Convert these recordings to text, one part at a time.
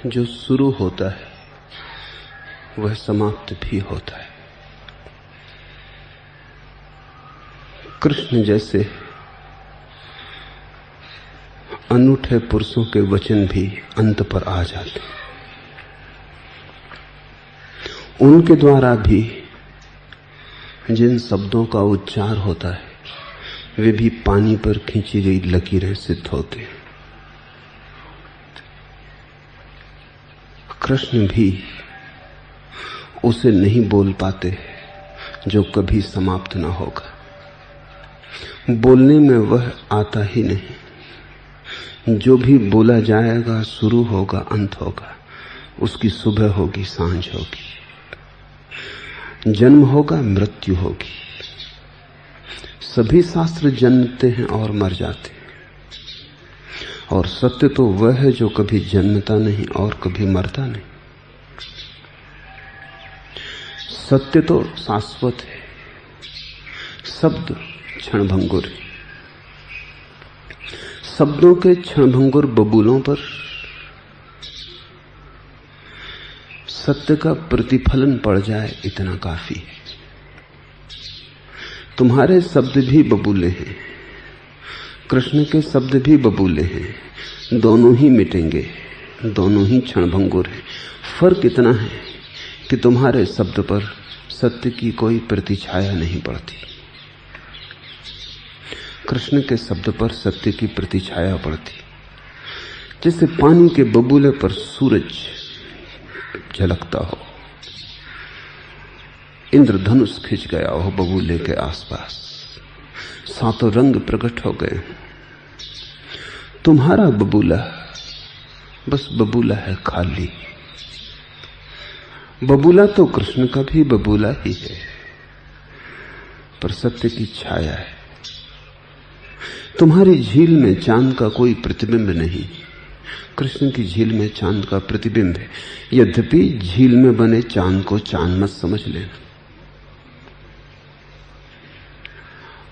जो शुरू होता है वह समाप्त भी होता है। कृष्ण जैसे अनूठे पुरुषों के वचन भी अंत पर आ जाते हैं। उनके द्वारा भी जिन शब्दों का उच्चार होता है वे भी पानी पर खींची गई लकीरें सिद्ध होते हैं। कृष्ण भी उसे नहीं बोल पाते जो कभी समाप्त ना होगा। बोलने में वह आता ही नहीं। जो भी बोला जाएगा शुरू होगा, अंत होगा। उसकी सुबह होगी, सांझ होगी, जन्म होगा, मृत्यु होगी। सभी शास्त्र जन्मते हैं और मर जाते हैं, और सत्य तो वह है जो कभी जन्मता नहीं और कभी मरता नहीं। सत्य तो शाश्वत है, शब्द क्षणभंगुर है। शब्दों के क्षणभंगुर बबूलों पर सत्य का प्रतिफलन पड़ जाए, इतना काफी है। तुम्हारे शब्द भी बबूले हैं, कृष्ण के शब्द भी बबूले हैं। दोनों ही मिटेंगे, दोनों ही क्षणभंगुर हैं। फर्क इतना है कि तुम्हारे शब्द पर सत्य की कोई प्रतिछाया नहीं पड़ती, कृष्ण के शब्द पर सत्य की प्रतिछाया पड़ती। जैसे पानी के बबूले पर सूरज झलकता हो, इंद्रधनुष खिंच गया हो बबूले के आसपास, सातों रंग प्रकट हो गए। तुम्हारा बबूला बस बबूला है, खाली। बबूला तो कृष्ण का भी बबूला ही है, पर सत्य की छाया है। तुम्हारी झील में चांद का कोई प्रतिबिंब नहीं, कृष्ण की झील में चांद का प्रतिबिंब है। यद्यपि झील में बने चांद को चांद मत समझ लेना।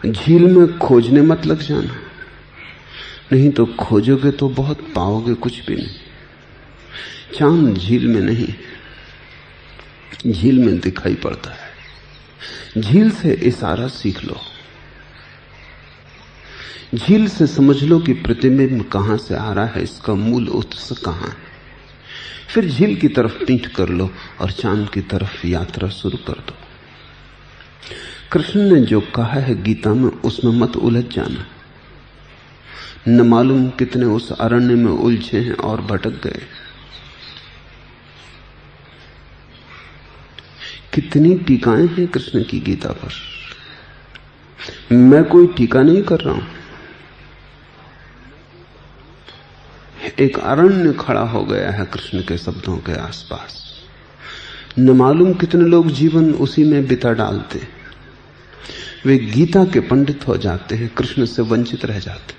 झील में खोजने मत लग जाना, नहीं तो खोजोगे तो बहुत पाओगे कुछ भी नहीं। चांद झील में नहीं, झील में दिखाई पड़ता है। झील से इशारा सीख लो, झील से समझ लो कि प्रतिबिंब कहां से आ रहा है, इसका मूल उत्स कहां है। फिर झील की तरफ पीठ कर लो और चांद की तरफ यात्रा शुरू कर दो। कृष्ण ने जो कहा है गीता में, उसमें मत उलझ जाना। न मालूम कितने उस अरण्य में उलझे हैं और भटक गए। कितनी टीकाएं हैं कृष्ण की गीता पर। मैं कोई टीका नहीं कर रहा हूं। एक अरण्य खड़ा हो गया है कृष्ण के शब्दों के आसपास। न मालूम कितने लोग जीवन उसी में बिता डालते। वे गीता के पंडित हो जाते हैं, कृष्ण से वंचित रह जाते।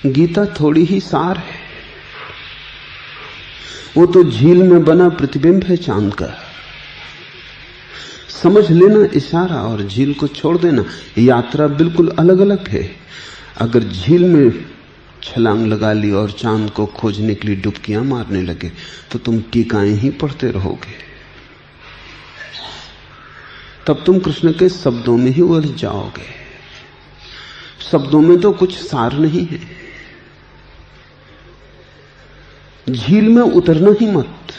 गीता थोड़ी ही सार है, वो तो झील में बना प्रतिबिंब है चांद का। समझ लेना इशारा और झील को छोड़ देना। यात्रा बिल्कुल अलग अलग है। अगर झील में छलांग लगा ली और चांद को खोजने के लिए डुबकियां मारने लगे तो तुम टीकाएं ही पढ़ते रहोगे। तब तुम कृष्ण के शब्दों में ही उलझ जाओगे। शब्दों में तो कुछ सार नहीं है। झील में उतरना ही मत।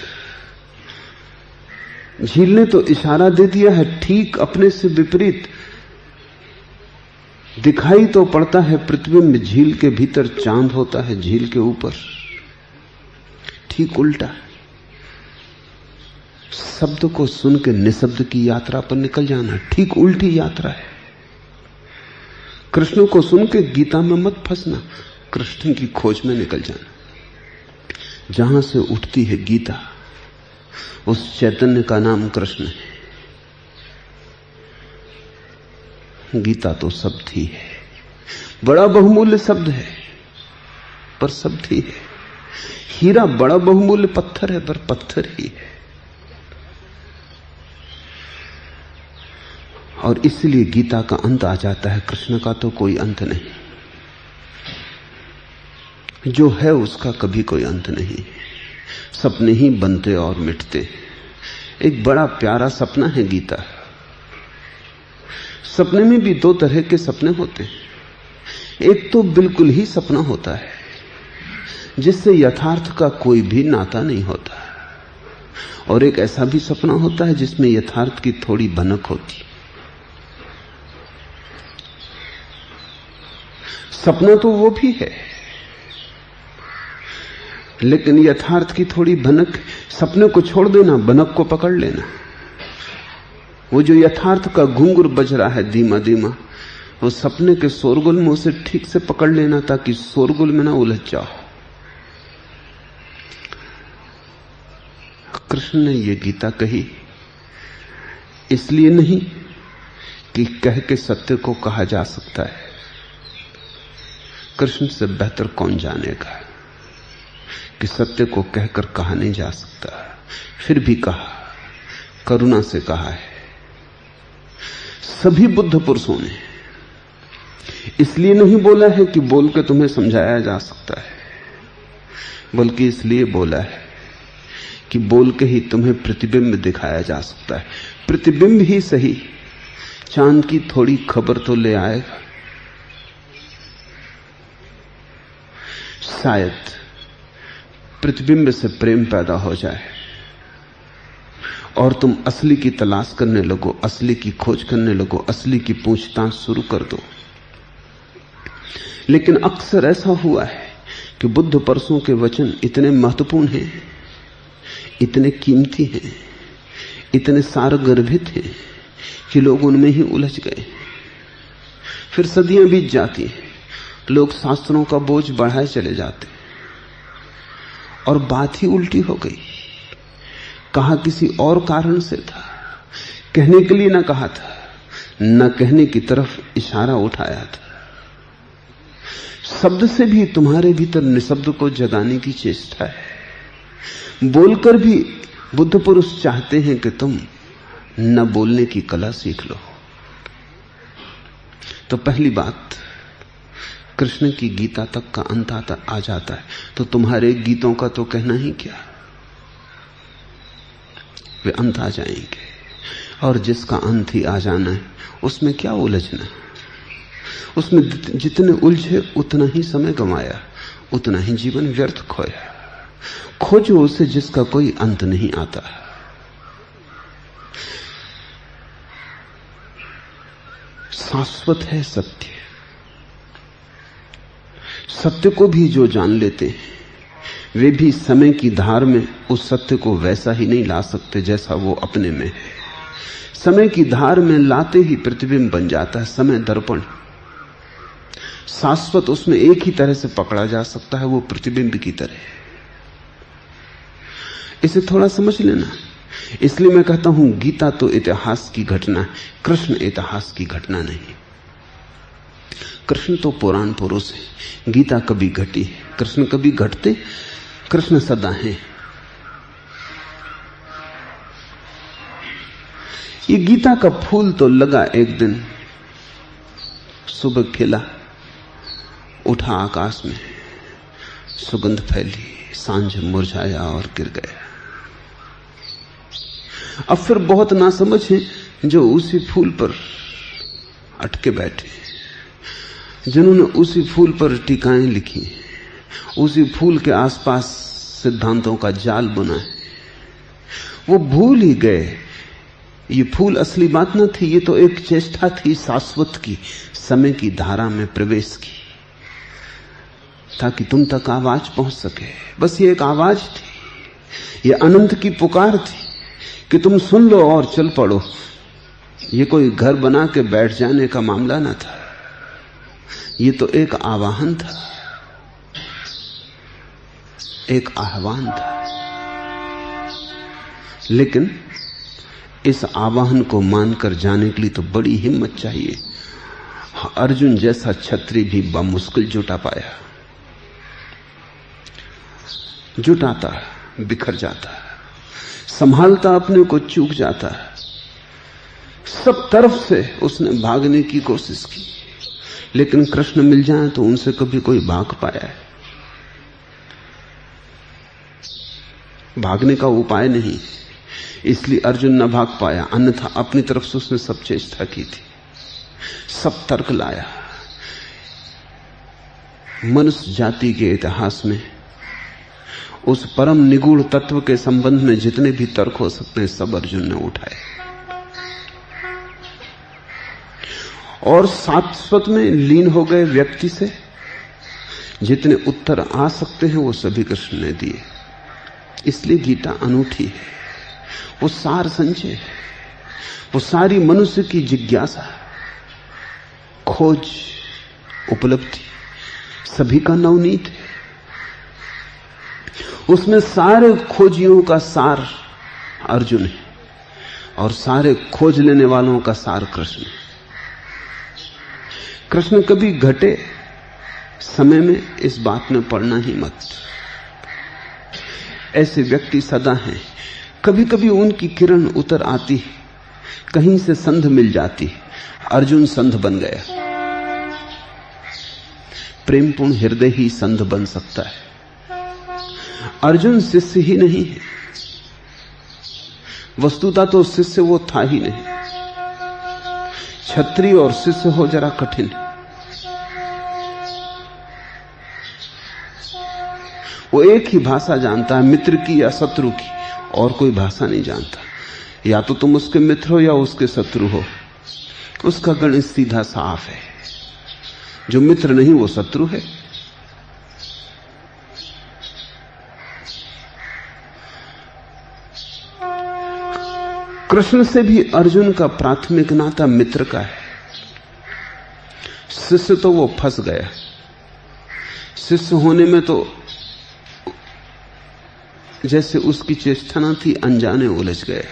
झील ने तो इशारा दे दिया है, ठीक अपने से विपरीत। दिखाई तो पड़ता है प्रतिबिंब, झील के भीतर चांद होता है, झील के ऊपर ठीक उल्टा। शब्द को सुन के निशब्द की यात्रा पर निकल जाना ठीक उल्टी यात्रा है। कृष्ण को सुन के गीता में मत फंसना, कृष्ण की खोज में निकल जाना। जहां से उठती है गीता, उस चैतन्य का नाम कृष्ण है। गीता तो शब्द ही है, बड़ा बहुमूल्य शब्द है, पर शब्द ही है। हीरा बड़ा बहुमूल्य पत्थर है, पर पत्थर ही है। और इसलिए गीता का अंत आ जाता है, कृष्ण का तो कोई अंत नहीं। जो है उसका कभी कोई अंत नहीं। सपने ही बनते और मिटते। एक बड़ा प्यारा सपना है गीता। सपने में भी दो तरह के सपने होते हैं। एक तो बिल्कुल ही सपना होता है जिससे यथार्थ का कोई भी नाता नहीं होता, और एक ऐसा भी सपना होता है जिसमें यथार्थ की थोड़ी भनक होती। सपना तो वो भी है, लेकिन यथार्थ की थोड़ी भनक। सपने को छोड़ देना, भनक को पकड़ लेना। वो जो यथार्थ का घुंघरू बज रहा है धीमा धीमा, वो सपने के शोरगुल में उसे ठीक से पकड़ लेना ताकि शोरगुल में ना उलझ जाओ। कृष्ण ने ये गीता कही इसलिए नहीं कि कह के सत्य को कहा जा सकता है। कृष्ण से बेहतर कौन जानेगा कि सत्य को कहकर कहा नहीं जा सकता। फिर भी कहा, करुणा से कहा है। सभी बुद्ध पुरुषों ने इसलिए नहीं बोला है कि बोल के तुम्हें समझाया जा सकता है, बल्कि इसलिए बोला है कि बोल के ही तुम्हें प्रतिबिंब दिखाया जा सकता है। प्रतिबिंब ही सही, चांद की थोड़ी खबर तो ले आएगा। शायद प्रतिबिंब से प्रेम पैदा हो जाए और तुम असली की तलाश करने लगो, असली की खोज करने लगो, असली की पूछताछ शुरू कर दो। लेकिन अक्सर ऐसा हुआ है कि बुद्ध परसों के वचन इतने महत्वपूर्ण हैं, इतने कीमती हैं, इतने सारगर्भित हैं कि लोग उनमें ही उलझ गए। फिर सदियां बीत जाती हैं, लोग शास्त्रों का बोझ बढ़ाए चले जाते और बात ही उल्टी हो गई। कहा किसी और कारण से था, कहने के लिए ना कहा था, न कहने की तरफ इशारा उठाया था। शब्द से भी तुम्हारे भीतर निशब्द को जगाने की चेष्टा है। बोलकर भी बुद्ध पुरुष चाहते हैं कि तुम न बोलने की कला सीख लो। तो पहली बात, कृष्ण की गीता तक का अंत आ जाता है तो तुम्हारे गीतों का तो कहना ही क्या, वे अंत आ जाएंगे। और जिसका अंत ही आ जाना है उसमें क्या उलझना। उसमें जितने उलझे उतना ही समय गंवाया, उतना ही जीवन व्यर्थ खोया। खोजो उसे जिसका कोई अंत नहीं आता। शाश्वत है सत्य। सत्य को भी जो जान लेते हैं वे भी समय की धार में उस सत्य को वैसा ही नहीं ला सकते जैसा वो अपने में है। समय की धार में लाते ही प्रतिबिंब बन जाता है समय दर्पण। शाश्वत उसमें एक ही तरह से पकड़ा जा सकता है, वो प्रतिबिंब की तरह। इसे थोड़ा समझ लेना। इसलिए मैं कहता हूं गीता तो इतिहास की घटना है, कृष्ण इतिहास की घटना नहीं। कृष्ण तो पुराण पुरुष है, गीता कभी घटी है, कृष्ण कभी घटते, कृष्ण सदा है। ये गीता का फूल तो लगा एक दिन, सुबह खिला, उठा आकाश में, सुगंध फैली, सांझ मुरझाया और गिर गया। अब फिर बहुत नासमझ हैं जो उसी फूल पर अटके बैठे, जिन्होंने उसी फूल पर टीकाएं लिखी, उसी फूल के आसपास सिद्धांतों का जाल बुना है। वो भूल ही गए ये फूल असली बात न थी, ये तो एक चेष्टा थी शाश्वत की, समय की धारा में प्रवेश की, ताकि तुम तक आवाज पहुंच सके। बस ये एक आवाज थी, ये अनंत की पुकार थी कि तुम सुन लो और चल पड़ो। ये कोई घर बना के बैठ जाने का मामला न था, ये तो एक आवाहन था, एक आह्वान था। लेकिन इस आवाहन को मानकर जाने के लिए तो बड़ी हिम्मत चाहिए। अर्जुन जैसा क्षत्रिय भी बामुश्किल जुटा पाया। जुटाता बिखर जाता, संभालता अपने को चूक जाता। सब तरफ से उसने भागने की कोशिश की, लेकिन कृष्ण मिल जाए तो उनसे कभी कोई भाग पाया है? भागने का उपाय नहीं, इसलिए अर्जुन न भाग पाया, अन्यथा अपनी तरफ से उसने सब चेष्टा की थी, सब तर्क लाया। मनुष्य जाति के इतिहास में उस परम निगूढ़ तत्व के संबंध में जितने भी तर्क हो सकते हैं सब अर्जुन ने उठाए, और शाश्वत में लीन हो गए व्यक्ति से जितने उत्तर आ सकते हैं वो सभी कृष्ण ने दिए। इसलिए गीता अनूठी है, वो सार संचय है, वो सारी मनुष्य की जिज्ञासा, खोज, उपलब्धि सभी का नवनीत है। उसमें सारे खोजियों का सार अर्जुन है और सारे खोज लेने वालों का सार कृष्ण है। कृष्ण कभी घटे समय में इस बात में पड़ना ही मत। ऐसे व्यक्ति सदा हैं, कभी कभी उनकी किरण उतर आती है, कहीं से संध मिल जाती है। अर्जुन संध बन गया। प्रेमपूर्ण हृदय ही संध बन सकता है। अर्जुन शिष्य ही नहीं है, वस्तुतः तो शिष्य वो था ही नहीं। क्षत्रिय और शिष्य हो जरा कठिन। वो एक ही भाषा जानता है, मित्र की या शत्रु की, और कोई भाषा नहीं जानता। या तो तुम उसके मित्र हो या उसके शत्रु हो। उसका गणित सीधा साफ है, जो मित्र नहीं वो शत्रु है। कृष्ण से भी अर्जुन का प्राथमिक नाता मित्र का है। शिष्य तो वो फंस गया। शिष्य होने में तो जैसे उसकी चेष्टा न थी, अनजाने उलझ गए।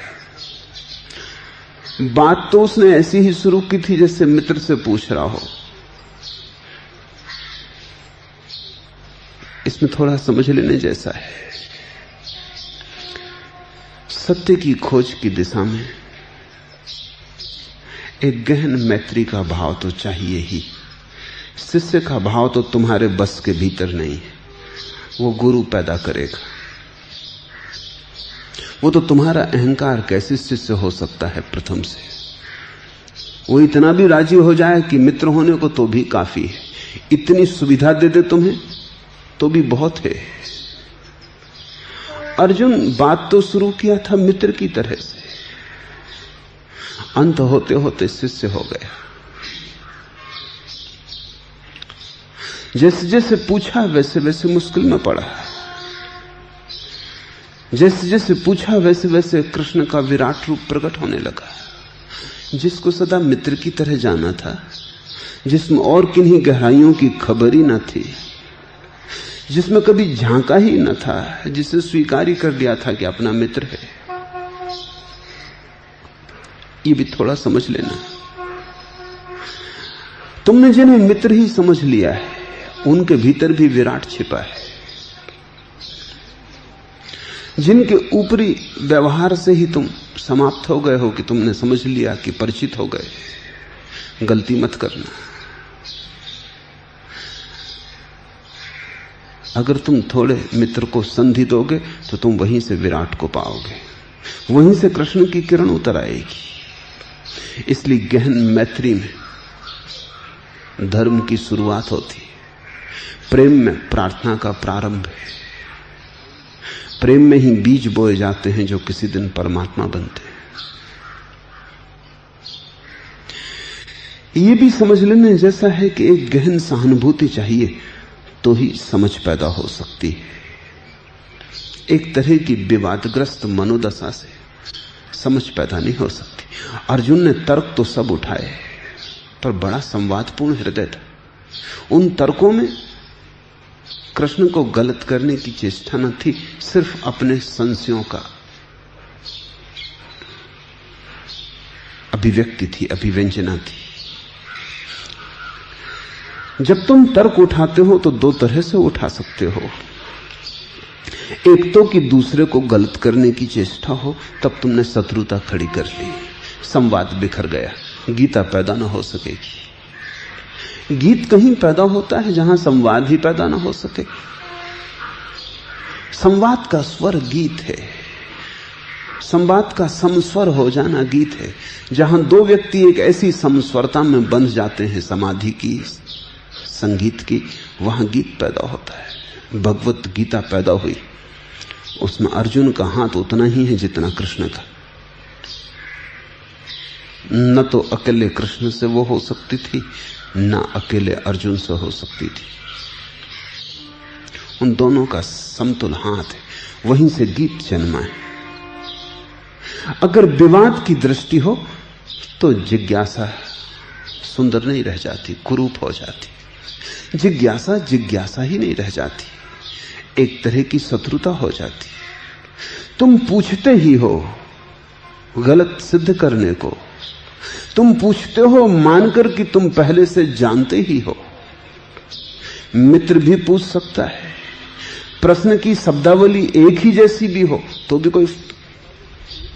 बात तो उसने ऐसी ही शुरू की थी जैसे मित्र से पूछ रहा हो। इसमें थोड़ा समझ लेने जैसा है। सत्य की खोज की दिशा में एक गहन मैत्री का भाव तो चाहिए ही। शिष्य का भाव तो तुम्हारे बस के भीतर नहीं है, वो गुरु पैदा करेगा। वो तो तुम्हारा अहंकार कैसे शिष्य हो सकता है प्रथम से। वो इतना भी राजी हो जाए कि मित्र होने को तो भी काफी है, इतनी सुविधा दे दे तुम्हें तो भी बहुत है। अर्जुन बात तो शुरू किया था मित्र की तरह से, अंत होते होते शिष्य हो गया। जैसे जैसे पूछा वैसे वैसे मुश्किल में पड़ा। जैसे जैसे पूछा वैसे वैसे कृष्ण का विराट रूप प्रकट होने लगा, जिसको सदा मित्र की तरह जाना था, जिसमें और किन्हीं गहराइयों की खबर ही न थी, जिसमें कभी झांका ही न था, जिसे स्वीकार ही कर लिया था कि अपना मित्र है। ये भी थोड़ा समझ लेना। तुमने जिन्हें मित्र ही समझ लिया है उनके भीतर भी विराट छिपा है। जिनके ऊपरी व्यवहार से ही तुम समाप्त हो गए हो कि तुमने समझ लिया कि परिचित हो गए, गलती मत करना। अगर तुम थोड़े मित्र को संधि दोगे तो तुम वहीं से विराट को पाओगे, वहीं से कृष्ण की किरण उतर आएगी। इसलिए गहन मैत्री में धर्म की शुरुआत होती है। प्रेम में प्रार्थना का प्रारंभ है। प्रेम में ही बीज बोए जाते हैं जो किसी दिन परमात्मा बनते हैं। यह भी समझ लेने जैसा है कि एक गहन सहानुभूति चाहिए तो ही समझ पैदा हो सकती है। एक तरह की विवादग्रस्त मनोदशा से समझ पैदा नहीं हो सकती। अर्जुन ने तर्क तो सब उठाए, पर बड़ा संवादपूर्ण हृदय था। उन तर्कों में कृष्ण को गलत करने की चेष्टा न थी, सिर्फ अपने संशयों का अभिव्यक्ति थी, अभिव्यंजना थी। जब तुम तर्क उठाते हो तो दो तरह से उठा सकते हो। एक तो कि दूसरे को गलत करने की चेष्टा हो, तब तुमने शत्रुता खड़ी कर ली, संवाद बिखर गया, गीता पैदा न हो सकेगी। गीत कहीं पैदा होता है जहां संवाद ही पैदा न हो सके। संवाद का स्वर गीत है, संवाद का समस्वर हो जाना गीत है। जहां दो व्यक्ति एक ऐसी समस्वरता में बंध जाते हैं, समाधि की, संगीत की, वहां गीत पैदा होता है। भगवत गीता पैदा हुई, उसमें अर्जुन का हाथ उतना ही है जितना कृष्ण का। न तो अकेले कृष्ण से वो हो सकती थी, न अकेले अर्जुन से हो सकती थी। उन दोनों का समतुल हाथ है, वहीं से गीत जन्मा है। अगर विवाद की दृष्टि हो तो जिज्ञासा सुंदर नहीं रह जाती, कुरूप हो जाती। जिज्ञासा जिज्ञासा ही नहीं रह जाती, एक तरह की शत्रुता हो जाती। तुम पूछते ही हो गलत सिद्ध करने को, तुम पूछते हो मानकर कि तुम पहले से जानते ही हो। मित्र भी पूछ सकता है, प्रश्न की शब्दावली एक ही जैसी भी हो तो भी कोई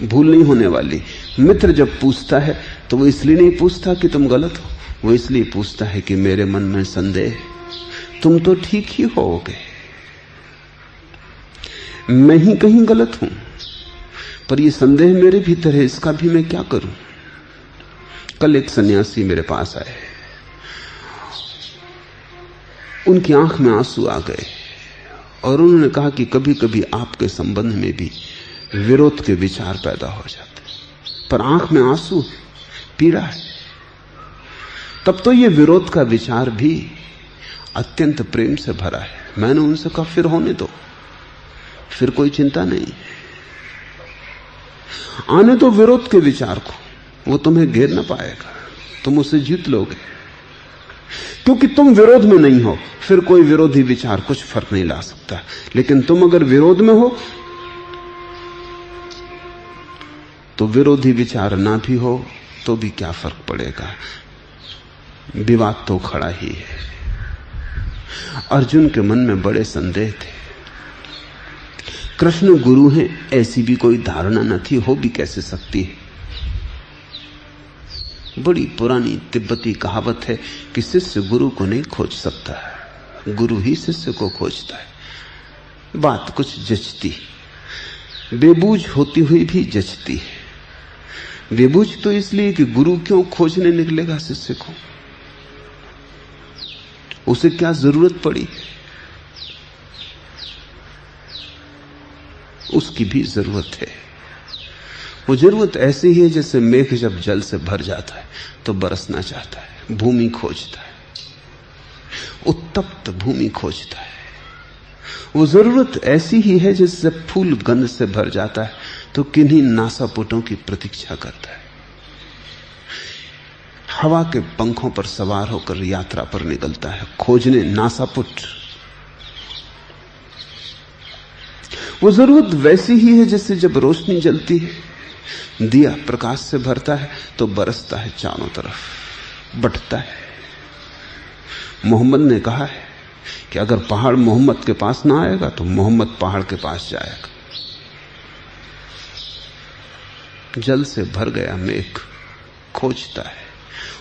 भूल नहीं होने वाली। मित्र जब पूछता है तो वो इसलिए नहीं पूछता कि तुम गलत हो, वो इसलिए पूछता है कि मेरे मन में संदेह, तुम तो ठीक ही होगे, मैं ही कहीं गलत हूं, पर ये संदेह मेरे भीतर है, इसका भी मैं क्या करूं। कल एक सन्यासी मेरे पास आए, उनकी आंख में आंसू आ गए और उन्होंने कहा कि कभी कभी आपके संबंध में भी विरोध के विचार पैदा हो जाते, पर आंख में आंसू, पीड़ा है। तब तो ये विरोध का विचार भी अत्यंत प्रेम से भरा है। मैंने उनसे कहा फिर होने दो, फिर कोई चिंता नहीं, आने दो विरोध के विचार को, वो तुम्हें घेर ना पाएगा, तुम उसे जीत लोगे, क्योंकि तुम विरोध में नहीं हो। फिर कोई विरोधी विचार कुछ फर्क नहीं ला सकता। लेकिन तुम अगर विरोध में हो तो विरोधी विचार ना भी हो तो भी क्या फर्क पड़ेगा, विवाद तो खड़ा ही है। अर्जुन के मन में बड़े संदेह थे, कृष्ण गुरु हैं ऐसी भी कोई धारणा न थी, हो भी कैसे सकती है। बड़ी पुरानी तिब्बती कहावत है कि शिष्य गुरु को नहीं खोज सकता, गुरु ही शिष्य को खोजता है। बात कुछ जचती, बेबूझ होती हुई भी जचती है। बेबूझ तो इसलिए कि गुरु क्यों खोजने निकलेगा शिष्य को, उसे क्या जरूरत पड़ी। उसकी भी जरूरत है। वो जरूरत ऐसी ही है जैसे मेघ जब जल से भर जाता है तो बरसना चाहता है, भूमि खोजता है, उत्तप्त भूमि खोजता है। वो जरूरत ऐसी ही है जैसे फूल गंध से भर जाता है तो किन्हीं नासापुटों की प्रतीक्षा करता है। हवा के पंखों पर सवार होकर यात्रा पर निकलता है, खोजने नासापुट। वो जरूरत वैसी ही है जैसे जब रोशनी जलती है, दिया प्रकाश से भरता है तो बरसता है चारों तरफ, बटता है। मोहम्मद ने कहा है कि अगर पहाड़ मोहम्मद के पास ना आएगा तो मोहम्मद पहाड़ के पास जाएगा। जल से भर गया मेघ खोजता है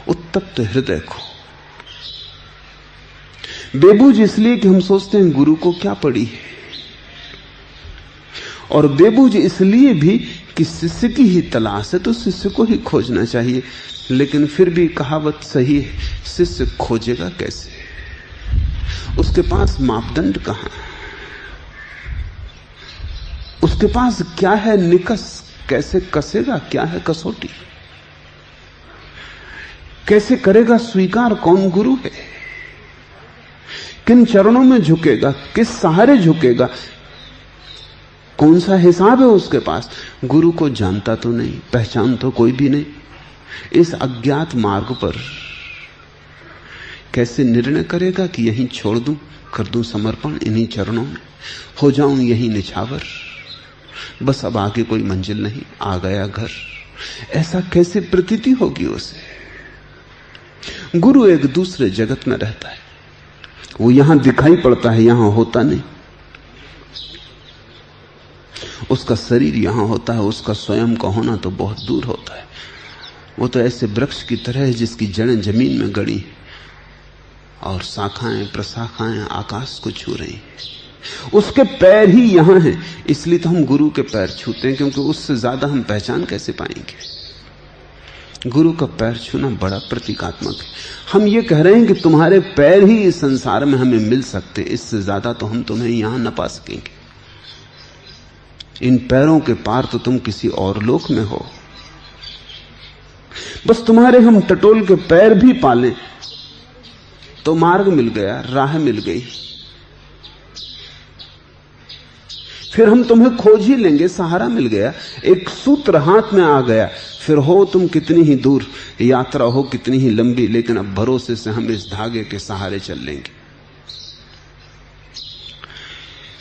उत्तप्त हृदय को। बेबूझ इसलिए कि हम सोचते हैं गुरु को क्या पड़ी है, और बेबूझ इसलिए भी कि शिष्य की ही तलाश है तो शिष्य को ही खोजना चाहिए। लेकिन फिर भी कहावत सही है, शिष्य खोजेगा कैसे, उसके पास मापदंड कहां, उसके पास क्या है निकस, कैसे कसेगा, क्या है कसौटी, कैसे करेगा स्वीकार कौन गुरु है, किन चरणों में झुकेगा, किस सहारे झुकेगा, कौन सा हिसाब है उसके पास। गुरु को जानता तो नहीं, पहचान तो कोई भी नहीं। इस अज्ञात मार्ग पर कैसे निर्णय करेगा कि यहीं छोड़ दूं, कर दूं समर्पण इन्हीं चरणों में, हो जाऊं यहीं निछावर, बस अब आगे कोई मंजिल नहीं, आ गया घर। ऐसा कैसे प्रतीति होगी उसे। गुरु एक दूसरे जगत में रहता है, वो यहां दिखाई पड़ता है, यहां होता नहीं। उसका शरीर यहां होता है, उसका स्वयं का होना तो बहुत दूर होता है। वो तो ऐसे वृक्ष की तरह है जिसकी जड़ें जमीन में गड़ी और शाखाएं प्रशाखाएं आकाश को छू रही। उसके पैर ही यहां हैं, इसलिए तो हम गुरु के पैर छूते हैं, क्योंकि उससे ज्यादा हम पहचान कैसे पाएंगे। गुरु का पैर छूना बड़ा प्रतीकात्मक है। हम ये कह रहे हैं कि तुम्हारे पैर ही इस संसार में हमें मिल सकते, इससे ज्यादा तो हम तुम्हें यहां न पा सकेंगे। इन पैरों के पार तो तुम किसी और लोक में हो। बस तुम्हारे हम टटोल के पैर भी पालें तो मार्ग मिल गया, राह मिल गई। फिर हम तुम्हें खोज ही लेंगे, सहारा मिल गया, एक सूत्र हाथ में आ गया। फिर हो तुम कितनी ही दूर, यात्रा हो कितनी ही लंबी, लेकिन अब भरोसे से हम इस धागे के सहारे चल लेंगे।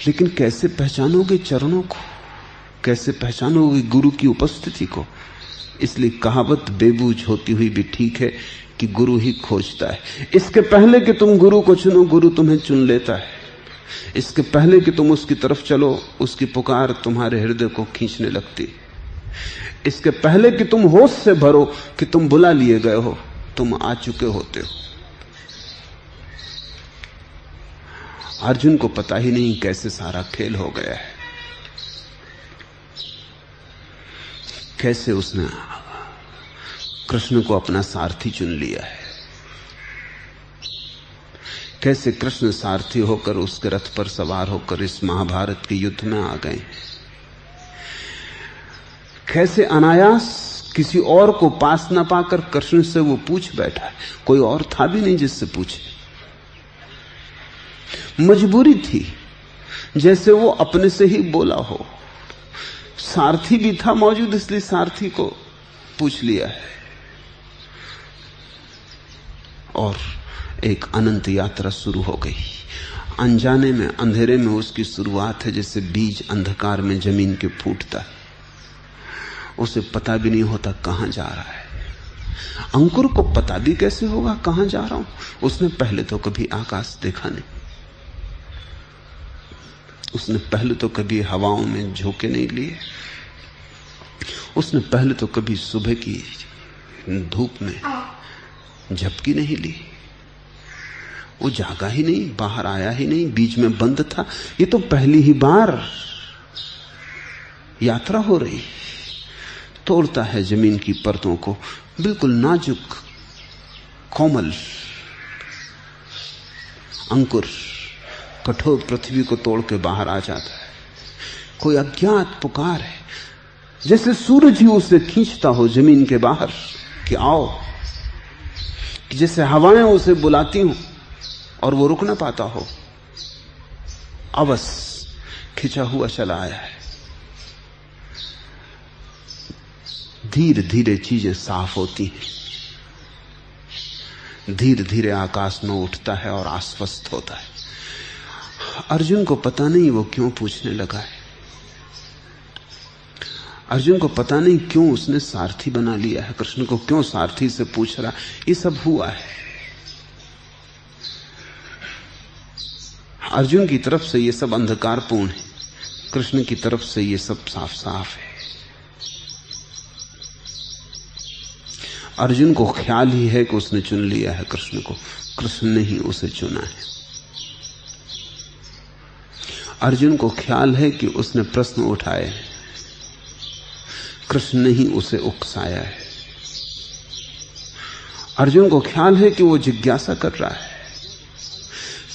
लेकिन कैसे पहचानोगे चरणों को, कैसे पहचानोगे गुरु की उपस्थिति को? इसलिए कहावत बेबूझ होती हुई भी ठीक है कि गुरु ही खोजता है। इसके पहले कि तुम गुरु को चुनो, गुरु तुम्हें चुन लेता है। इसके पहले कि तुम उसकी तरफ चलो, उसकी पुकार तुम्हारे हृदय को खींचने लगती। इसके पहले कि तुम होश से भरो कि तुम बुला लिए गए हो, तुम आ चुके होते हो। अर्जुन को पता ही नहीं कैसे सारा खेल हो गया है, कैसे उसने कृष्ण को अपना सारथी चुन लिया है, कैसे कृष्ण सारथी होकर उसके रथ पर सवार होकर इस महाभारत के युद्ध में आ गए, कैसे अनायास किसी और को पास न पाकर कृष्ण से वो पूछ बैठा है। कोई और था भी नहीं जिससे पूछे, मजबूरी थी, जैसे वो अपने से ही बोला हो। सारथी भी था मौजूद, इसलिए सारथी को पूछ लिया है। और एक अनंत यात्रा शुरू हो गई। अनजाने में, अंधेरे में उसकी शुरुआत है, जैसे बीज अंधकार में जमीन के फूटता है। उसे पता भी नहीं होता कहां जा रहा है। अंकुर को पता भी कैसे होगा कहां जा रहा हूं? उसने पहले तो कभी आकाश देखा नहीं, उसने पहले तो कभी हवाओं में झोंके नहीं लिए, उसने पहले तो कभी सुबह की धूप में झपकी नहीं ली। वो जागा ही नहीं, बाहर आया ही नहीं, बीच में बंद था। ये तो पहली ही बार यात्रा हो रही। तोड़ता है जमीन की परतों को, बिल्कुल नाजुक कोमल अंकुर कठोर पृथ्वी को तोड़ के बाहर आ जाता है। कोई अज्ञात पुकार है, जैसे सूरज ही उसे खींचता हो जमीन के बाहर कि आओ, कि जैसे हवाएं उसे बुलाती हूं और वो रुक ना पाता हो। अवस खिंचा हुआ चला आया है। धीरे धीरे चीजें साफ होती हैं, धीरे धीरे आकाश में उठता है और आश्वस्त होता है। अर्जुन को पता नहीं वो क्यों पूछने लगा है, अर्जुन को पता नहीं क्यों उसने सारथी बना लिया है, कृष्ण को क्यों सारथी से पूछ रहा। ये सब हुआ है। अर्जुन की तरफ से ये सब अंधकारपूर्ण है, कृष्ण की तरफ से ये सब साफ साफ है। अर्जुन को ख्याल ही है कि उसने चुन लिया है कृष्ण को, कृष्ण ने ही उसे चुना है। अर्जुन को ख्याल है कि उसने प्रश्न उठाए, कृष्ण ने ही उसे उकसाया है। अर्जुन को ख्याल है कि वो जिज्ञासा कर रहा है,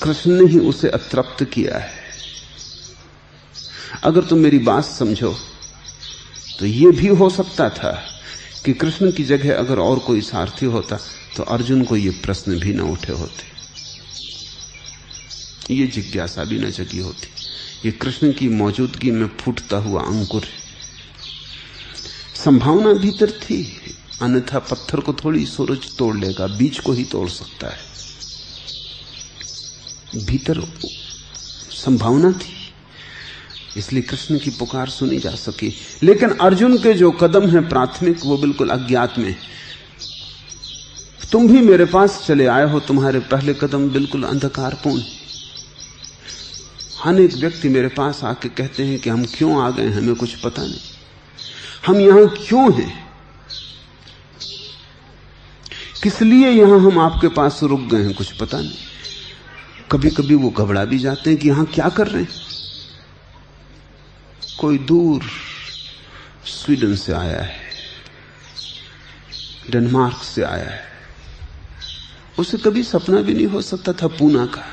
कृष्ण ने ही उसे अतृप्त किया है। अगर तुम मेरी बात समझो तो यह भी हो सकता था कि कृष्ण की जगह अगर और कोई सारथी होता तो अर्जुन को ये प्रश्न भी न उठे होते, ये जिज्ञासा भी न जगी होती। ये कृष्ण की मौजूदगी में फूटता हुआ अंकुर है। संभावना भीतर थी, अन्यथा पत्थर को थोड़ी सूरज तोड़ लेगा, बीज को ही तोड़ सकता है। भीतर संभावना थी, इसलिए कृष्ण की पुकार सुनी जा सकी। लेकिन अर्जुन के जो कदम हैं प्राथमिक, वो बिल्कुल अज्ञात में। तुम भी मेरे पास चले आए हो, तुम्हारे पहले कदम बिल्कुल अंधकारपूर्ण। अनेक व्यक्ति मेरे पास आके कहते हैं कि हम क्यों आ गए, हमें कुछ पता नहीं, हम यहां क्यों हैं, किस लिए यहां हम आपके पास रुक गए हैं, कुछ पता नहीं। कभी कभी वो घबरा भी जाते हैं कि यहां क्या कर रहे हैं, कोई दूर स्वीडन से आया है, डेनमार्क से आया है, उसे कभी सपना भी नहीं हो सकता था पूना का।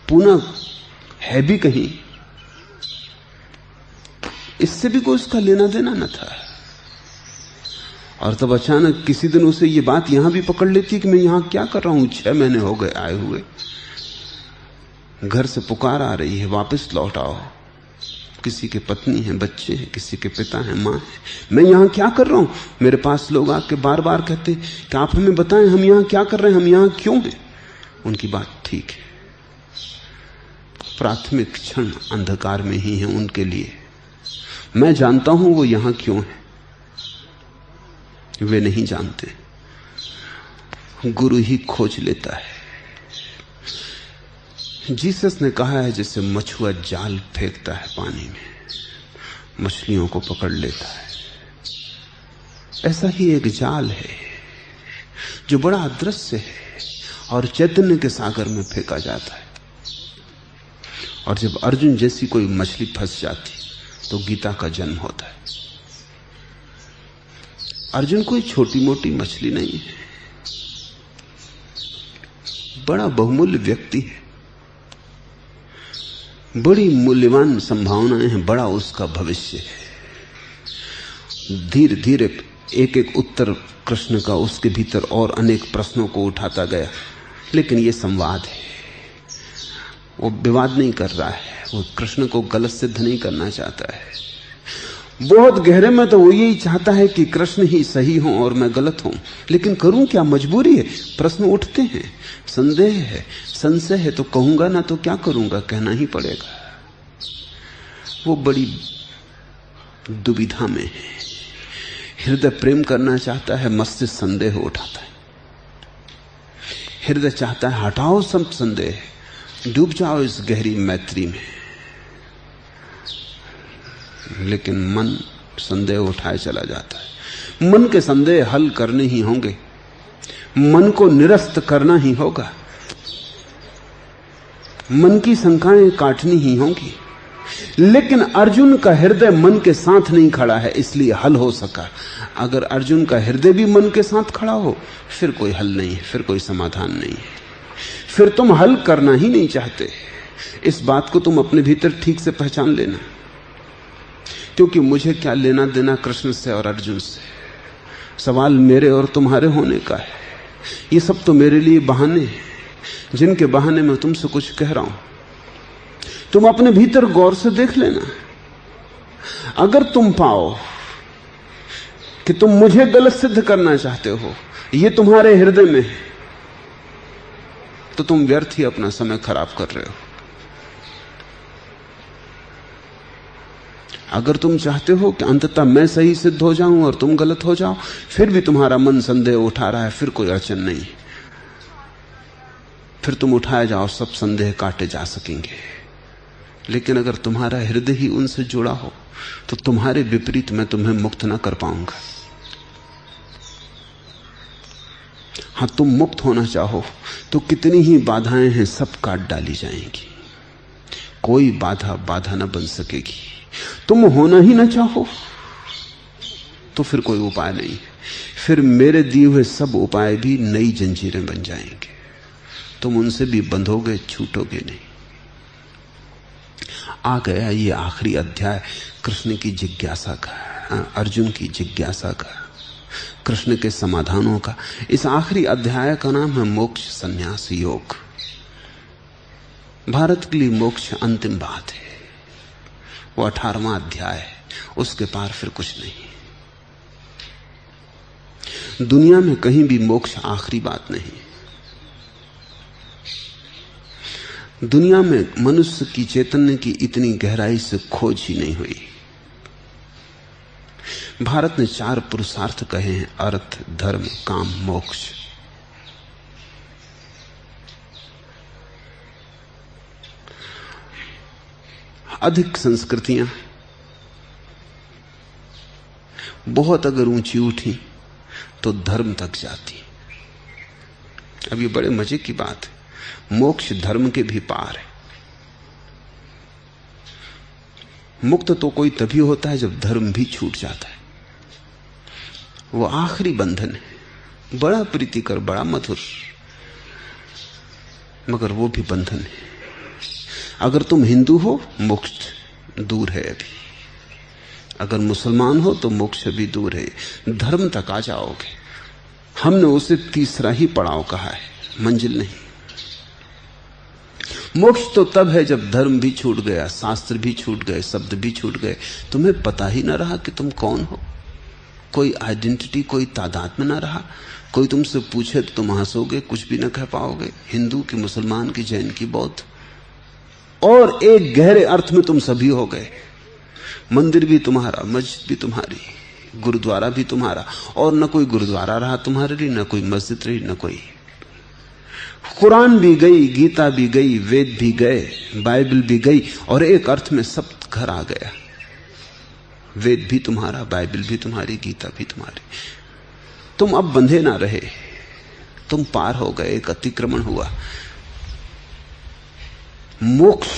पूना है भी कहीं, इससे भी कोई उसका लेना देना न था। और तब अचानक किसी दिन उसे ये बात यहां भी पकड़ लेती कि मैं यहां क्या कर रहा हूं, 6 महीने हो गए आए हुए, घर से पुकार आ रही है वापस लौट आओ। किसी के पत्नी है, बच्चे हैं, किसी के पिता हैं, मां है, मैं यहां क्या कर रहा हूं। मेरे पास लोग आके बार बार कहते कि आप हमें बताएं हम यहां क्या कर रहे हैं, हम यहां क्यों हैं। उनकी बात ठीक है, प्राथमिक क्षण अंधकार में ही है उनके लिए। मैं जानता हूं वो यहां क्यों है, वे नहीं जानते। गुरु ही खोज लेता है। जीसस ने कहा है जैसे मछुआ जाल फेंकता है पानी में, मछलियों को पकड़ लेता है, ऐसा ही एक जाल है जो बड़ा अदृश्य है और चैतन्य के सागर में फेंका जाता है। और जब अर्जुन जैसी कोई मछली फंस जाती तो गीता का जन्म होता है। अर्जुन कोई छोटी मोटी मछली नहीं है, बड़ा बहुमूल्य व्यक्ति है, बड़ी मूल्यवान संभावनाएं हैं, बड़ा उसका भविष्य है। धीरे धीरे एक एक उत्तर कृष्ण का उसके भीतर और अनेक प्रश्नों को उठाता गया। लेकिन यह संवाद है, वो विवाद नहीं कर रहा है, वो कृष्ण को गलत सिद्ध नहीं करना चाहता है। बहुत गहरे में तो वो यही चाहता है कि कृष्ण ही सही हो और मैं गलत हूं। लेकिन करूं क्या, मजबूरी है, प्रश्न उठते हैं, संदेह है, संशय है, तो कहूंगा ना तो क्या करूंगा, कहना ही पड़ेगा। वो बड़ी दुविधा में है। हृदय प्रेम करना चाहता है, मस्तिष्क संदेह उठाता है। हृदय चाहता है हटाओ सब संदेह, डूब जाओ इस गहरी मैत्री में, लेकिन मन संदेह उठाए चला जाता है। मन के संदेह हल करने ही होंगे, मन को निरस्त करना ही होगा, मन की शंकाएं काटनी ही होंगी। लेकिन अर्जुन का हृदय मन के साथ नहीं खड़ा है, इसलिए हल हो सका। अगर अर्जुन का हृदय भी मन के साथ खड़ा हो फिर कोई हल नहीं है, फिर कोई समाधान नहीं है, फिर तुम हल करना ही नहीं चाहते। इस बात को तुम अपने भीतर ठीक से पहचान लेना, क्योंकि मुझे क्या लेना देना कृष्ण से और अर्जुन से। सवाल मेरे और तुम्हारे होने का है। ये सब तो मेरे लिए बहाने हैं, जिनके बहाने मैं तुमसे कुछ कह रहा हूं। तुम अपने भीतर गौर से देख लेना। अगर तुम पाओ कि तुम मुझे गलत सिद्ध करना चाहते हो, ये तुम्हारे हृदय में है, तो तुम व्यर्थ ही अपना समय खराब कर रहे हो। अगर तुम चाहते हो कि अंततः मैं सही सिद्ध हो जाऊं और तुम गलत हो जाओ, फिर भी तुम्हारा मन संदेह उठा रहा है, फिर कोई अड़चन नहीं, फिर तुम उठाए जाओ, सब संदेह काटे जा सकेंगे। लेकिन अगर तुम्हारा हृदय ही उनसे जुड़ा हो तो तुम्हारे विपरीत मैं तुम्हें मुक्त ना कर पाऊंगा। हां, तुम मुक्त होना चाहो तो कितनी ही बाधाएं हैं सब काट डाली जाएंगी, कोई बाधा न बन सकेगी। तुम होना ही ना चाहो तो फिर कोई उपाय नहीं, फिर मेरे दिए हुए सब उपाय भी नई जंजीरें बन जाएंगे, तुम उनसे भी बंधोगे, छूटोगे नहीं। आ गया ये आखिरी अध्याय कृष्ण की जिज्ञासा का, अर्जुन की जिज्ञासा का, कृष्ण के समाधानों का। इस आखिरी अध्याय का नाम है मोक्ष संन्यास योग। भारत के लिए मोक्ष अंतिम बात है, वो 18वां अध्याय है, उसके पार फिर कुछ नहीं। दुनिया में कहीं भी मोक्ष आखिरी बात नहीं। दुनिया में मनुष्य की चैतन्य की इतनी गहराई से खोज ही नहीं हुई। भारत ने 4 पुरुषार्थ कहे हैं, अर्थ, धर्म, काम, मोक्ष। अधिक संस्कृतियां बहुत अगर ऊंची उठी तो धर्म तक जाती। अब ये बड़े मजे की बात है, मोक्ष धर्म के भी पार है। मुक्त तो कोई तभी होता है जब धर्म भी छूट जाता है। वो आखिरी बंधन है, बड़ा प्रीतिकर, बड़ा मधुर, मगर वो भी बंधन है। अगर तुम हिंदू हो, मोक्ष दूर है अभी। अगर मुसलमान हो तो मोक्ष भी दूर है, धर्म तक आ जाओगे। हमने उसे तीसरा ही पड़ाव कहा है, मंजिल नहीं। मोक्ष तो तब है जब धर्म भी छूट गया, शास्त्र भी छूट गए, शब्द भी छूट गए, तुम्हें पता ही ना रहा कि तुम कौन हो। कोई आइडेंटिटी, कोई तादाद में ना रहा। कोई तुमसे पूछे तो तुम हंसोगे, कुछ भी ना कह पाओगे, हिंदू की, मुसलमान की, जैन की, बौद्ध। और एक गहरे अर्थ में तुम सभी हो गए। मंदिर भी तुम्हारा, मस्जिद भी तुम्हारी, गुरुद्वारा भी तुम्हारा, और न कोई गुरुद्वारा रहा तुम्हारे लिए, न कोई मस्जिद रही, न कोई। कुरान भी गई, गीता भी गई, वेद भी गए, बाइबल भी गई, और एक अर्थ में सब घर आ गया। वेद भी तुम्हारा, बाइबल भी तुम्हारी, गीता भी तुम्हारी। तुम अब बंधे ना रहे, तुम पार हो गए, एक अतिक्रमण हुआ। मोक्ष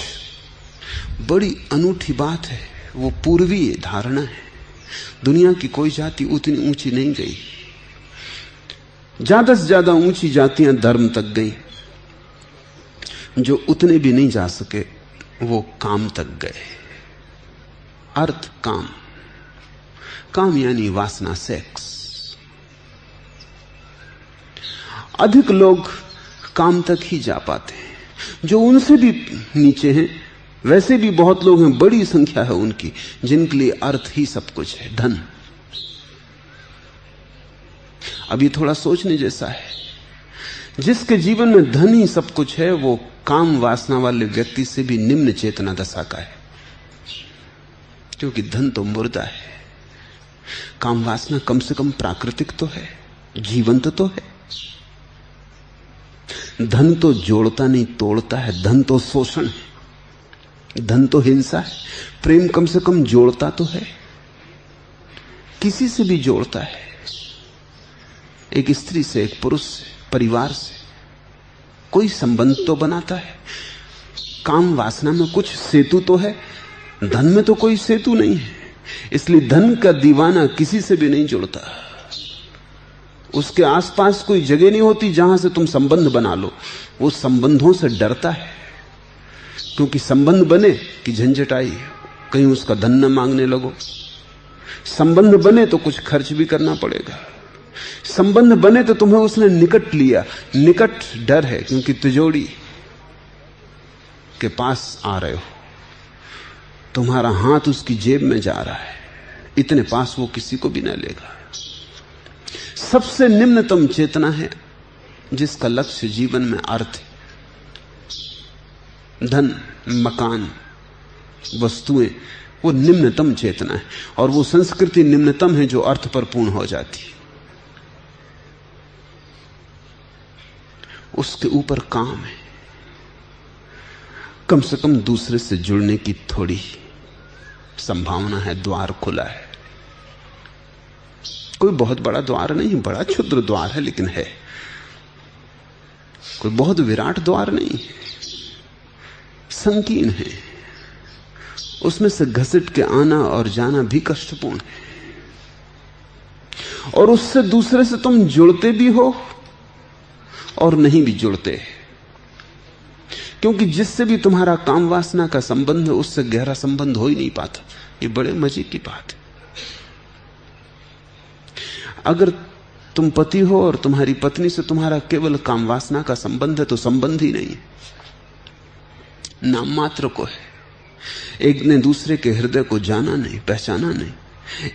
बड़ी अनूठी बात है, वो पूर्वीय धारणा है। दुनिया की कोई जाति उतनी ऊंची नहीं गई। ज्यादा से ज्यादा ऊंची जातियां धर्म तक गई, जो उतने भी नहीं जा सके वो काम तक गए। अर्थ काम, काम यानी वासना, सेक्स। अधिक लोग काम तक ही जा पाते हैं। जो उनसे भी नीचे हैं, वैसे भी बहुत लोग हैं, बड़ी संख्या है उनकी, जिनके लिए अर्थ ही सब कुछ है, धन। अब ये थोड़ा सोचने जैसा है। जिसके जीवन में धन ही सब कुछ है, वो काम वासना वाले व्यक्ति से भी निम्न चेतना दशा का है, क्योंकि धन तो मुर्दा है। काम वासना कम से कम प्राकृतिक तो है, जीवंत तो है। धन तो जोड़ता नहीं, तोड़ता है। धन तो शोषण है, धन तो हिंसा है। प्रेम कम से कम जोड़ता तो है, किसी से भी जोड़ता है। एक स्त्री से, एक पुरुष से, परिवार से कोई संबंध तो बनाता है। काम वासना में कुछ सेतु तो है, धन में तो कोई सेतु नहीं है। इसलिए धन का दीवाना किसी से भी नहीं जुड़ता। उसके आसपास कोई जगह नहीं होती जहां से तुम संबंध बना लो। वो संबंधों से डरता है, क्योंकि संबंध बने कि झंझट आई, कहीं उसका धन न मांगने लगो। संबंध बने तो कुछ खर्च भी करना पड़ेगा। संबंध बने तो तुम्हें उसने निकट लिया। निकट डर है, क्योंकि तिजोरी के पास आ रहे हो, तुम्हारा हाथ उसकी जेब में जा रहा है, इतने पास वो किसी को भी न लेगा। सबसे निम्नतम चेतना है जिसका लक्ष्य जीवन में अर्थ है। धन, मकान, वस्तुएं, वो निम्नतम चेतना है। और वो संस्कृति निम्नतम है जो अर्थ पर पूर्ण हो जाती है। उसके ऊपर काम है, कम से कम दूसरे से जुड़ने की थोड़ी संभावना है, द्वार खुला है। कोई बहुत बड़ा द्वार नहीं, बड़ा क्षुद्र द्वार है, लेकिन है। कोई बहुत विराट द्वार नहीं, संकीर्ण है। उसमें से घसीट के आना और जाना भी कष्टपूर्ण है। और उससे दूसरे से तुम जुड़ते भी हो और नहीं भी जुड़ते, क्योंकि जिससे भी तुम्हारा काम वासना का संबंध है, उससे गहरा संबंध हो ही नहीं पाता। ये बड़े मजे की बात है। अगर तुम पति हो और तुम्हारी पत्नी से तुम्हारा केवल काम वासना का संबंध है, तो संबंध ही नहीं है, नाम मात्र को है। एक ने दूसरे के हृदय को जाना नहीं, पहचाना नहीं।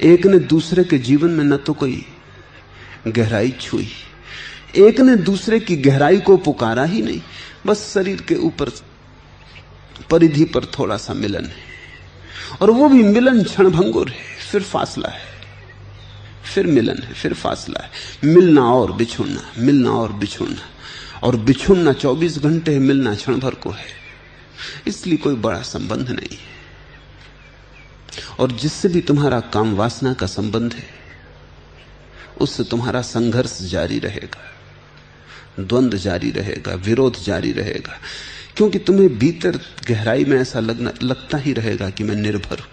एक ने दूसरे के जीवन में न तो कोई गहराई छुई, एक ने दूसरे की गहराई को पुकारा ही नहीं। बस शरीर के ऊपर परिधि पर थोड़ा सा मिलन है, और वो भी मिलन क्षणभंगुर है। फिर फासला है, फिर मिलन है, फिर फासला है। मिलना और बिछुड़ना, मिलना और बिछुड़ना, और बिछुड़ना 24 घंटे है, मिलना क्षण भर को है। इसलिए कोई बड़ा संबंध नहीं है। और जिससे भी तुम्हारा काम वासना का संबंध है, उससे तुम्हारा संघर्ष जारी रहेगा, द्वंद्व जारी रहेगा, विरोध जारी रहेगा। क्योंकि तुम्हें भीतर गहराई में ऐसा लगता ही रहेगा कि मैं निर्भर हूं,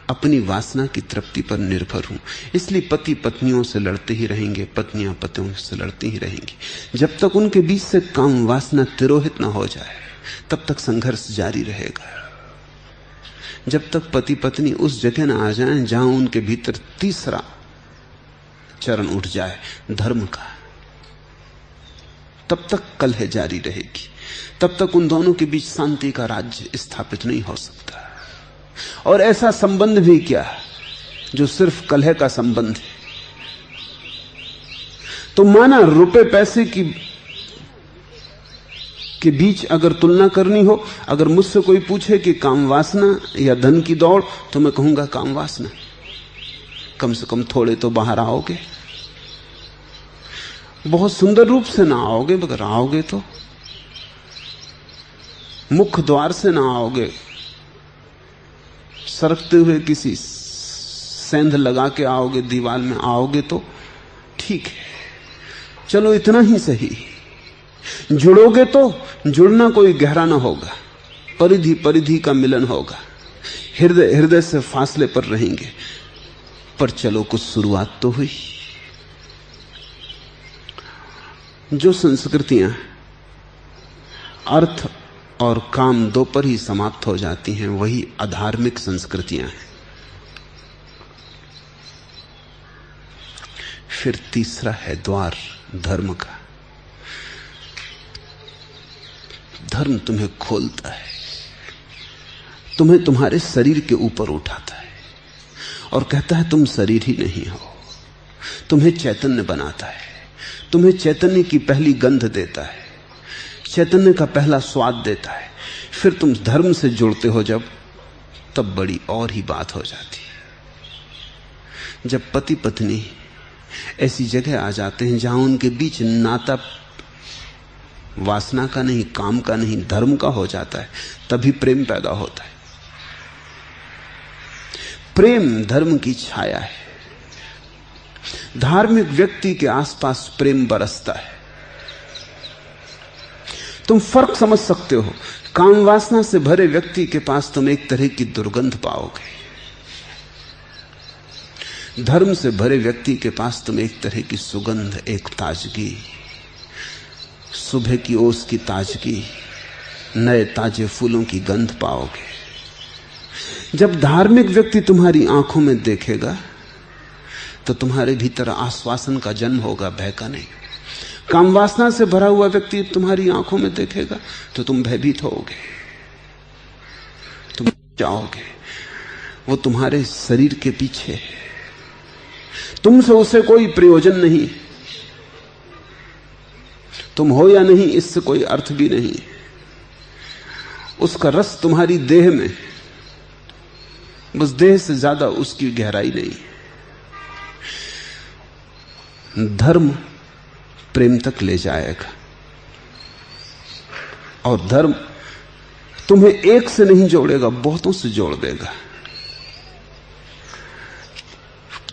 अपनी वासना की तृप्ति पर निर्भर हूं। इसलिए पति पत्नियों से लड़ते ही रहेंगे, पत्नियां पतियों से लड़ती ही रहेंगी। जब तक उनके बीच से काम वासना तिरोहित ना हो जाए तब तक संघर्ष जारी रहेगा। जब तक पति पत्नी उस जगह ना आ जाएं जहां उनके भीतर तीसरा चरण उठ जाए धर्म का, तब तक कलह जारी रहेगी। तब तक उन दोनों के बीच शांति का राज्य स्थापित नहीं हो सकता। और ऐसा संबंध भी क्या जो सिर्फ कलह का संबंध है। तो माना रुपए पैसे के बीच अगर तुलना करनी हो, अगर मुझसे कोई पूछे कि काम वासना या धन की दौड़, तो मैं कहूंगा काम वासना। कम से कम थोड़े तो बाहर आओगे, बहुत सुंदर रूप से ना आओगे, मगर आओगे तो मुख्य द्वार से ना आओगे, सरकते हुए किसी सेंध लगा के आओगे, दीवार में आओगे तो ठीक है, चलो इतना ही सही। जुड़ोगे तो जुड़ना कोई गहरा ना होगा, परिधि परिधि का मिलन होगा, हृदय हृदय से फासले पर रहेंगे, पर चलो कुछ शुरुआत तो हुई। जो संस्कृतियां अर्थ और काम दो पर ही समाप्त हो जाती हैं, वही अधार्मिक संस्कृतियां हैं। फिर तीसरा है द्वार धर्म का। धर्म तुम्हें खोलता है, तुम्हें तुम्हारे शरीर के ऊपर उठाता है और कहता है तुम शरीर ही नहीं हो, तुम्हें चैतन्य बनाता है, तुम्हें चैतन्य की पहली गंध देता है, चैतन्य का पहला स्वाद देता है। फिर तुम धर्म से जुड़ते हो जब, तब बड़ी और ही बात हो जाती है। जब पति पत्नी ऐसी जगह आ जाते हैं जहां उनके बीच नाता वासना का नहीं, काम का नहीं, धर्म का हो जाता है, तभी प्रेम पैदा होता है। प्रेम धर्म की छाया है। धार्मिक व्यक्ति के आसपास प्रेम बरसता है। तुम फर्क समझ सकते हो, काम वासना से भरे व्यक्ति के पास तुम एक तरह की दुर्गंध पाओगे, धर्म से भरे व्यक्ति के पास तुम एक तरह की सुगंध, एक ताजगी, सुबह की ओस की ताजगी, नए ताजे फूलों की गंध पाओगे। जब धार्मिक व्यक्ति तुम्हारी आंखों में देखेगा तो तुम्हारे भीतर आश्वासन का जन्म होगा, भय का नहीं। काम वासना से भरा हुआ व्यक्ति तुम्हारी आंखों में देखेगा तो तुम भयभीत होगे, तुम जाओगे, वो तुम्हारे शरीर के पीछे है, तुमसे उसे कोई प्रयोजन नहीं, तुम हो या नहीं इससे कोई अर्थ भी नहीं, उसका रस तुम्हारी देह में, बस देह से ज्यादा उसकी गहराई नहीं। धर्म प्रेम तक ले जाएगा और धर्म तुम्हें एक से नहीं जोड़ेगा, बहुतों से जोड़ देगा।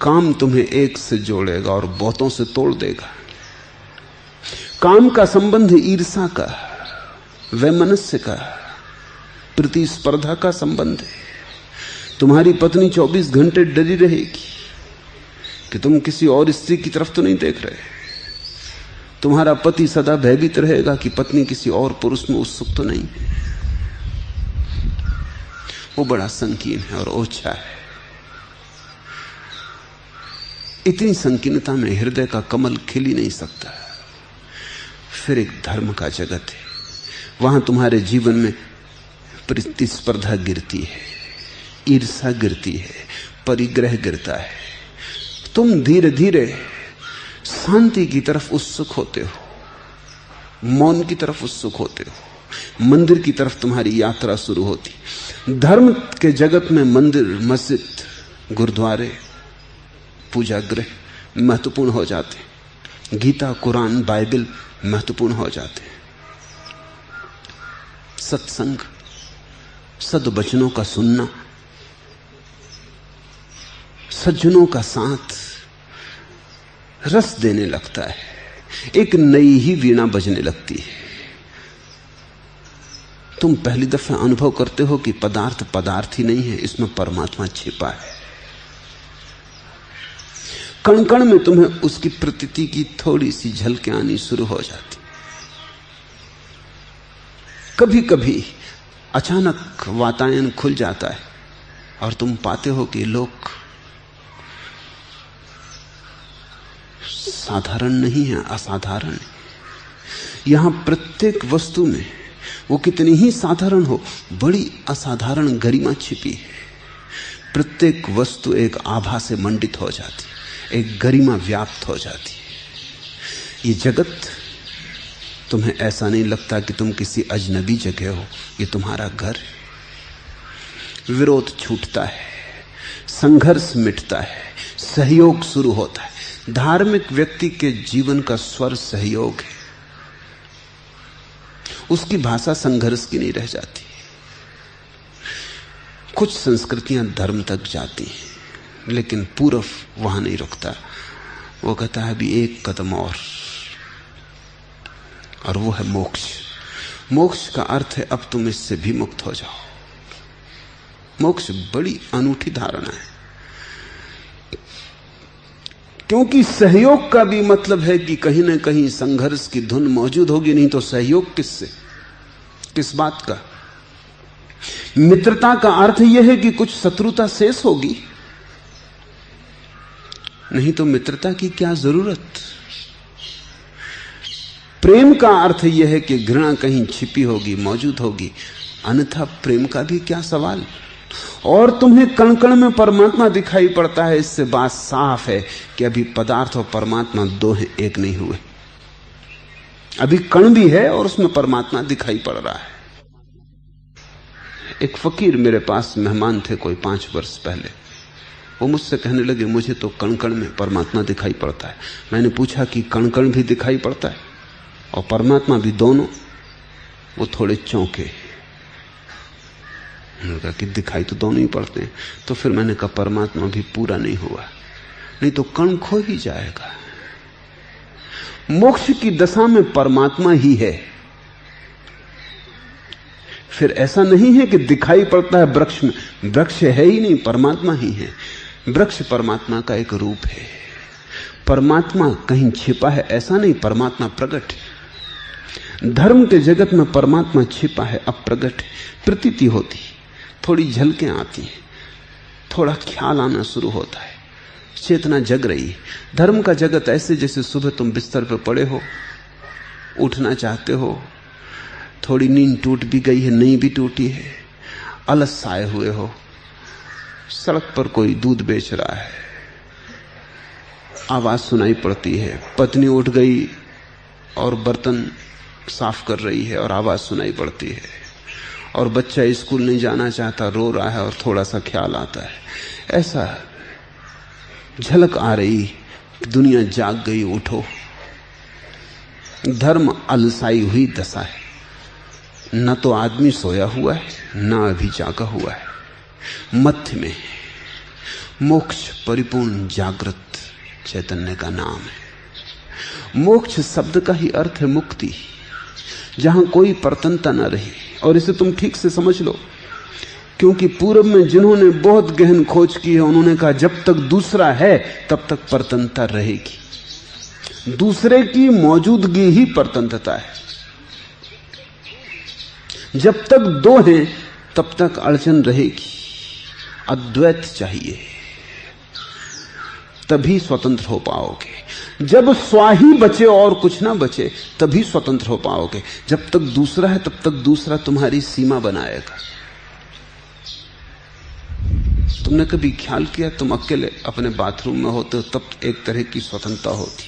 काम तुम्हें एक से जोड़ेगा और बहुतों से तोड़ देगा। काम का संबंध ईर्ष्या का, वैमनस्य का, प्रतिस्पर्धा का संबंध है। तुम्हारी पत्नी 24 घंटे डरी रहेगी कि तुम किसी और स्त्री की तरफ तो नहीं देख रहे। तुम्हारा पति सदा भयभीत रहेगा कि पत्नी किसी और पुरुष में उत्सुक तो नहीं। वो बड़ा संकीर्ण है और ओछा है। इतनी संकीर्णता में हृदय का कमल खिल ही नहीं सकता। फिर एक धर्म का जगत है, वहां तुम्हारे जीवन में प्रतिस्पर्धा गिरती है, ईर्ष्या गिरती है, परिग्रह गिरता है। तुम धीरे धीरे शांति की तरफ उत्सुक होते हो, मौन की तरफ उत्सुक होते हो, मंदिर की तरफ तुम्हारी यात्रा शुरू होती। धर्म के जगत में मंदिर, मस्जिद, गुरुद्वारे, पूजा गृह महत्वपूर्ण हो जाते। गीता, कुरान, बाइबल महत्वपूर्ण हो जाते। सत्संग, सद्वचनों का सुनना, सज्जनों का साथ रस देने लगता है। एक नई ही वीणा बजने लगती है। तुम पहली दफे अनुभव करते हो कि पदार्थ पदार्थ ही नहीं है, इसमें परमात्मा छिपा है। कण कण में तुम्हें उसकी प्रतीति की थोड़ी सी झलकें आनी शुरू हो जाती। कभी कभी अचानक वातायन खुल जाता है और तुम पाते हो कि लोग साधारण नहीं है, असाधारण है। यहां प्रत्येक वस्तु में, वो कितनी ही साधारण हो, बड़ी असाधारण गरिमा छिपी है। प्रत्येक वस्तु एक आभा से मंडित हो जाती, एक गरिमा व्याप्त हो जाती है। ये जगत तुम्हें ऐसा नहीं लगता कि तुम किसी अजनबी जगह हो, ये तुम्हारा घर है। विरोध छूटता है, संघर्ष मिटता है, सहयोग शुरू होता है। धार्मिक व्यक्ति के जीवन का स्वर सहयोग है। उसकी भाषा संघर्ष की नहीं रह जाती। कुछ संस्कृतियां धर्म तक जाती हैं, लेकिन पूर्व वहां नहीं रुकता। वो कहता है अभी एक कदम और वो है मोक्ष। मोक्ष का अर्थ है अब तुम इससे भी मुक्त हो जाओ। मोक्ष बड़ी अनूठी धारणा है, क्योंकि सहयोग का भी मतलब है कि कहीं ना कहीं संघर्ष की धुन मौजूद होगी, नहीं तो सहयोग किससे, किस बात का। मित्रता का अर्थ यह है कि कुछ शत्रुता शेष होगी, नहीं तो मित्रता की क्या जरूरत। प्रेम का अर्थ यह है कि घृणा कहीं छिपी होगी, मौजूद होगी, अन्यथा प्रेम का भी क्या सवाल। और तुम्हें कण कण में परमात्मा दिखाई पड़ता है, इससे बात साफ है कि अभी पदार्थ और परमात्मा दो हैं, एक नहीं हुए। अभी कण भी है और उसमें परमात्मा दिखाई पड़ रहा है। एक फकीर मेरे पास मेहमान थे कोई 5 वर्ष पहले। वो मुझसे कहने लगे मुझे तो कण कण में परमात्मा दिखाई पड़ता है। मैंने पूछा कि कण कण भी दिखाई पड़ता है और परमात्मा भी, दोनों? वो थोड़े चौंके। मैंने कहा कि दिखाई तो दोनों ही पड़ते हैं। तो फिर मैंने कहा परमात्मा भी पूरा नहीं हुआ, नहीं तो कण खो ही जाएगा। मोक्ष की दशा में परमात्मा ही है। फिर ऐसा नहीं है कि दिखाई पड़ता है वृक्ष में, वृक्ष है ही नहीं, परमात्मा ही है। वृक्ष परमात्मा का एक रूप है। परमात्मा कहीं छिपा है ऐसा नहीं, परमात्मा प्रकट है। धर्म के जगत में परमात्मा छिपा है, अब प्रकट है। प्रतीति होती, थोड़ी झलकें आती हैं, थोड़ा ख्याल आना शुरू होता है, चेतना जग रही है। धर्म का जगत ऐसे जैसे सुबह तुम बिस्तर पर पड़े हो, उठना चाहते हो, थोड़ी नींद टूट भी गई है, नहीं भी टूटी है, अलस आए हुए हो, सड़क पर कोई दूध बेच रहा है, आवाज सुनाई पड़ती है, पत्नी उठ गई और बर्तन साफ कर रही है और आवाज सुनाई पड़ती है, और बच्चा स्कूल नहीं जाना चाहता, रो रहा है और थोड़ा सा ख्याल आता है। ऐसा झलक आ रही, दुनिया जाग गई, उठो। धर्म अलसाई हुई दशा है, न तो आदमी सोया हुआ है, न अभी जागा हुआ है, मध्य में। मोक्ष परिपूर्ण जागृत चैतन्य का नाम है। मोक्ष शब्द का ही अर्थ है मुक्ति, जहां कोई परतंत्रता न रही। और इसे तुम ठीक से समझ लो, क्योंकि पूर्व में जिन्होंने बहुत गहन खोज की है, उन्होंने कहा जब तक दूसरा है तब तक परतंत्रता रहेगी। दूसरे की मौजूदगी ही परतंत्रता है। जब तक दो हैं तब तक अड़चन रहेगी। अद्वैत चाहिए, तभी स्वतंत्र हो पाओगे। जब स्वाही बचे और कुछ ना बचे, तभी स्वतंत्र हो पाओगे। जब तक दूसरा है तब तक दूसरा तुम्हारी सीमा बनाएगा। तुमने कभी ख्याल किया, तुम अकेले अपने बाथरूम में होते हो तब एक तरह की स्वतंत्रता होती।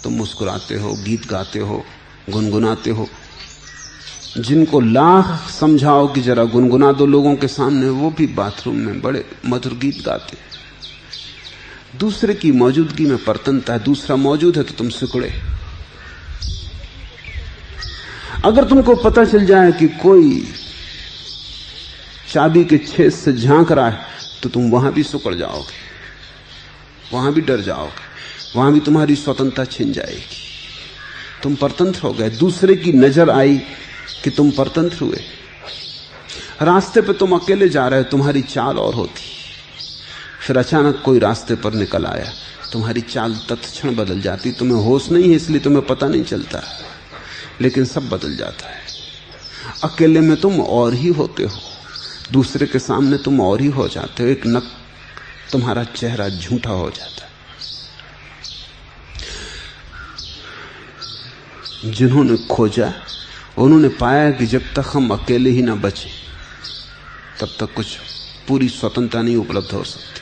तुम मुस्कुराते हो, गीत गाते हो, गुनगुनाते हो। जिनको लाख समझाओ कि जरा गुनगुना दो लोगों के सामने, वो भी बाथरूम में बड़े मधुर गीत गाते। दूसरे की मौजूदगी में परतंत्रता है। दूसरा मौजूद है तो तुम सिकुड़े। अगर तुमको पता चल जाए कि कोई चाबी के छेद से झांक रहा है, तो तुम वहां भी सिकुड़ जाओगे, वहां भी डर जाओगे, वहां भी तुम्हारी स्वतंत्रता छिन जाएगी। तुम परतंत्र हो गए। दूसरे की नजर आई कि तुम परतंत्र हुए। रास्ते पे तुम अकेले जा रहे, तुम्हारी चाल और होती, फिर अचानक कोई रास्ते पर निकल आया, तुम्हारी चाल तत्क्षण बदल जाती। तुम्हें होश नहीं है इसलिए तुम्हें पता नहीं चलता, लेकिन सब बदल जाता है। अकेले में तुम और ही होते हो, दूसरे के सामने तुम और ही हो जाते हो। एक नक तुम्हारा चेहरा झूठा हो जाता है। जिन्होंने खोजा उन्होंने पाया कि जब तक हम अकेले ही ना बचे तब तक कुछ पूरी स्वतंत्रता नहीं उपलब्ध हो सकती।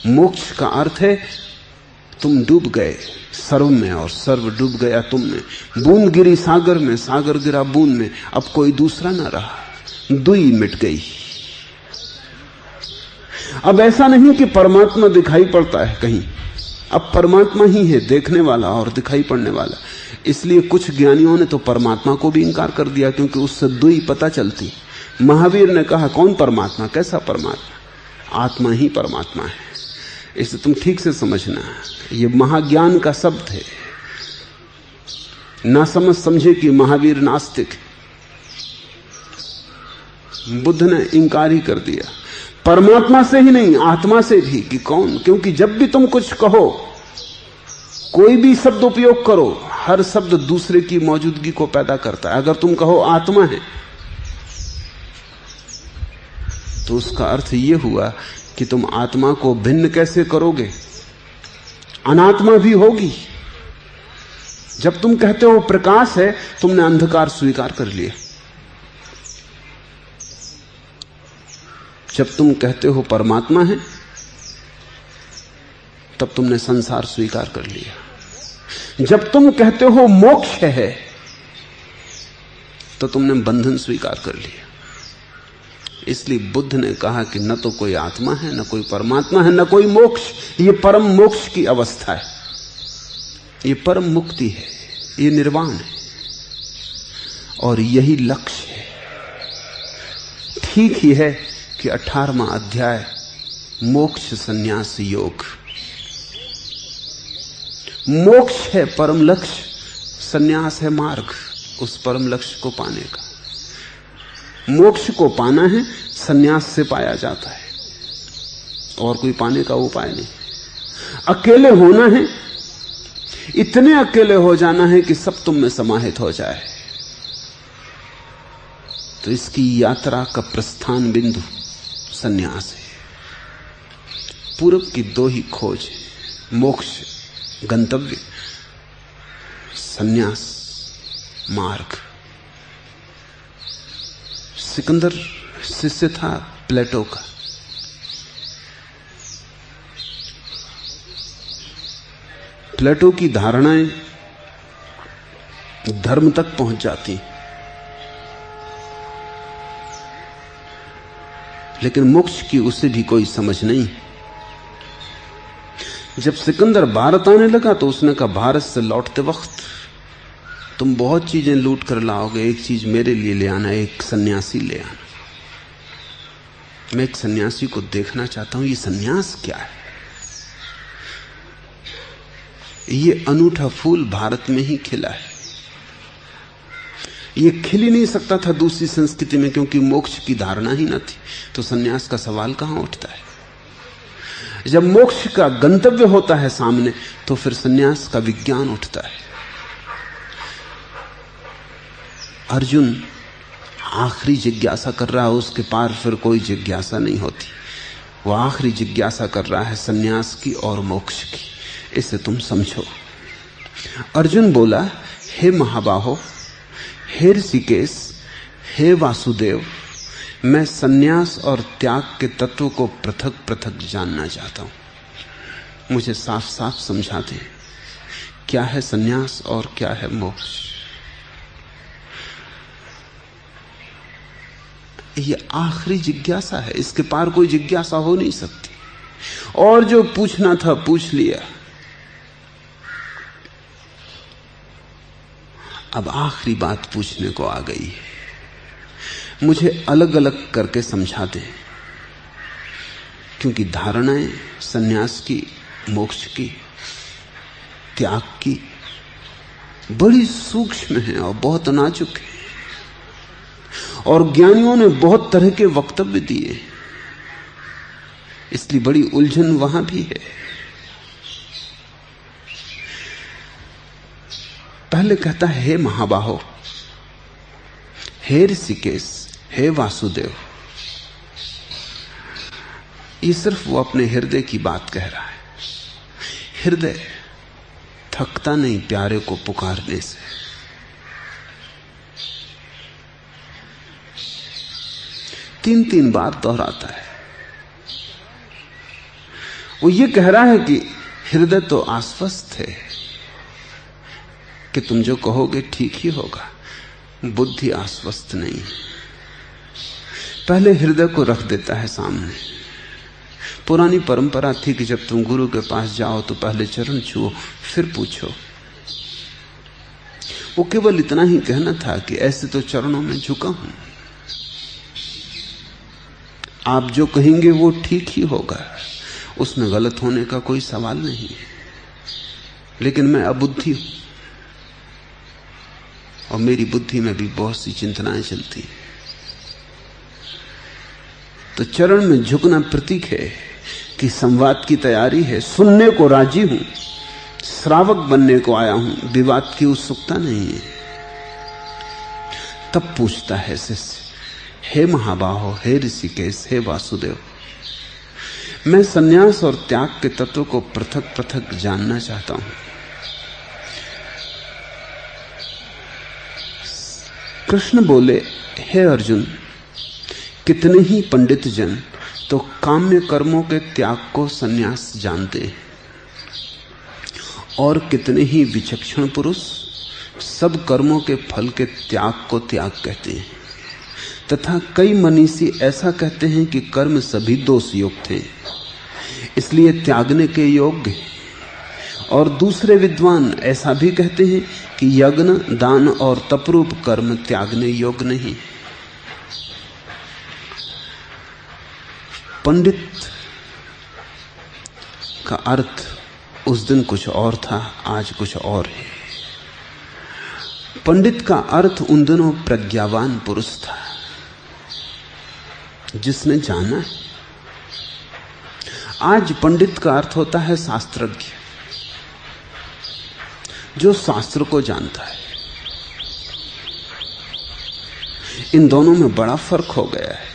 मोक्ष का अर्थ है तुम डूब गए सर्व में और सर्व डूब गया तुम में। बूंद गिरी सागर में, सागर गिरा बूंद में, अब कोई दूसरा ना रहा, दुई मिट गई। अब ऐसा नहीं कि परमात्मा दिखाई पड़ता है कहीं, अब परमात्मा ही है देखने वाला और दिखाई पड़ने वाला। इसलिए कुछ ज्ञानियों ने तो परमात्मा को भी इंकार कर दिया, क्योंकि उससे दुई पता चलती। महावीर ने कहा कौन परमात्मा, कैसा परमात्मा? आत्मा ही परमात्मा है। इसे तुम ठीक से समझना, ये महाज्ञान का शब्द है। ना समझे कि महावीर नास्तिक, बुद्ध ने इंकार ही कर दिया, परमात्मा से ही नहीं आत्मा से भी, कि कौन? क्योंकि जब भी तुम कुछ कहो, कोई भी शब्द उपयोग करो, हर शब्द दूसरे की मौजूदगी को पैदा करता है। अगर तुम कहो आत्मा है तो उसका अर्थ यह हुआ कि तुम आत्मा को भिन्न कैसे करोगे, अनात्मा भी होगी। जब तुम कहते हो प्रकाश है, तुमने अंधकार स्वीकार कर लिया। जब तुम कहते हो परमात्मा है, तब तुमने संसार स्वीकार कर लिया। जब तुम कहते हो मोक्ष है, तो तुमने बंधन स्वीकार कर लिया। इसलिए बुद्ध ने कहा कि न तो कोई आत्मा है, न कोई परमात्मा है, न कोई मोक्ष। ये परम मोक्ष की अवस्था है, ये परम मुक्ति है, ये निर्वाण है, और यही लक्ष्य है। ठीक ही है कि 18वां अध्याय मोक्ष संन्यास योग। मोक्ष है परम लक्ष्य, संन्यास है मार्ग उस परम लक्ष्य को पाने का। मोक्ष को पाना है, संन्यास से पाया जाता है, और कोई पाने का उपाय नहीं। अकेले होना है, इतने अकेले हो जाना है कि सब तुम में समाहित हो जाए। तो इसकी यात्रा का प्रस्थान बिंदु संन्यास है। पूर्व की दो ही खोज है, मोक्ष गंतव्य, संन्यास मार्ग। सिकंदर शिष्य था प्लेटो का। प्लेटो की धारणाएं धर्म तक पहुंच जाती, लेकिन मोक्ष की उसे भी कोई समझ नहीं। जब सिकंदर भारत आने लगा तो उसने कहा भारत से लौटते वक्त तुम बहुत चीजें लूट कर लाओगे, एक चीज मेरे लिए ले आना, एक सन्यासी ले आना। मैं एक सन्यासी को देखना चाहता हूं, ये सन्यास क्या है। ये अनूठा फूल भारत में ही खिला है, ये खिल ही नहीं सकता था दूसरी संस्कृति में, क्योंकि मोक्ष की धारणा ही न थी। तो सन्यास का सवाल कहां उठता है? जब मोक्ष का गंतव्य होता है सामने, तो फिर सन्यास का विज्ञान उठता है। अर्जुन आखिरी जिज्ञासा कर रहा है, उसके पार फिर कोई जिज्ञासा नहीं होती। वो आखिरी जिज्ञासा कर रहा है सन्यास की और मोक्ष की। इसे तुम समझो। अर्जुन बोला, हे महाबाहो, हे ऋषिकेश, हे वासुदेव, मैं सन्यास और त्याग के तत्व को पृथक पृथक जानना चाहता हूं। मुझे साफ साफ समझा दें, क्या है सन्यास और क्या है मोक्ष। ये आखिरी जिज्ञासा है, इसके पार कोई जिज्ञासा हो नहीं सकती। और जो पूछना था पूछ लिया, अब आखिरी बात पूछने को आ गई है। मुझे अलग अलग करके समझा दें, क्योंकि धारणाएं सन्यास की, मोक्ष की, त्याग की बड़ी सूक्ष्म है और बहुत नाजुक है, और ज्ञानियों ने बहुत तरह के वक्तव्य दिए, इसलिए बड़ी उलझन वहां भी है। पहले कहता है, हे महाबाहो, हे ऋषिकेश, हे वासुदेव। ये सिर्फ वो अपने हृदय की बात कह रहा है। हृदय थकता नहीं प्यारे को पुकारने से। तीन तीन बार दोहराता है। वो ये कह रहा है कि हृदय तो आश्वस्त है कि तुम जो कहोगे ठीक ही होगा, बुद्धि आश्वस्त नहीं। पहले हृदय को रख देता है सामने। पुरानी परंपरा थी कि जब तुम गुरु के पास जाओ तो पहले चरण छुओ, फिर पूछो। वो केवल इतना ही कहना था कि ऐसे तो चरणों में झुका हूं, आप जो कहेंगे वो ठीक ही होगा, उसमें गलत होने का कोई सवाल नहीं है। लेकिन मैं अबुद्धि हूं और मेरी बुद्धि में भी बहुत सी चिंतनाएं चलती हैं। तो चरण में झुकना प्रतीक है कि संवाद की तैयारी है, सुनने को राजी हूं, श्रावक बनने को आया हूं, विवाद की उत्सुकता नहीं है। तब पूछता है शिष्य, हे महाबाहो, हे ऋषिकेश, हे वासुदेव, मैं सन्यास और त्याग के तत्व को पृथक पृथक जानना चाहता हूं। कृष्ण बोले, हे अर्जुन, कितने ही पंडित जन तो काम्य कर्मों के त्याग को सन्यास जानते हैं, और कितने ही विचक्षण पुरुष सब कर्मों के फल के त्याग को त्याग कहते हैं, तथा कई मनीषी ऐसा कहते हैं कि कर्म सभी दोष युक्त हैं, इसलिए त्यागने के योग्य। और दूसरे विद्वान ऐसा भी कहते हैं कि यज्ञ, दान और तपरूप कर्म त्यागने योग्य नहीं। पंडित का अर्थ उस दिन कुछ और था, आज कुछ और है। पंडित का अर्थ उन दिनों प्रज्ञावान पुरुष था, जिसने जाना है। आज पंडित का अर्थ होता है शास्त्रज्ञ, जो शास्त्र को जानता है। इन दोनों में बड़ा फर्क हो गया है।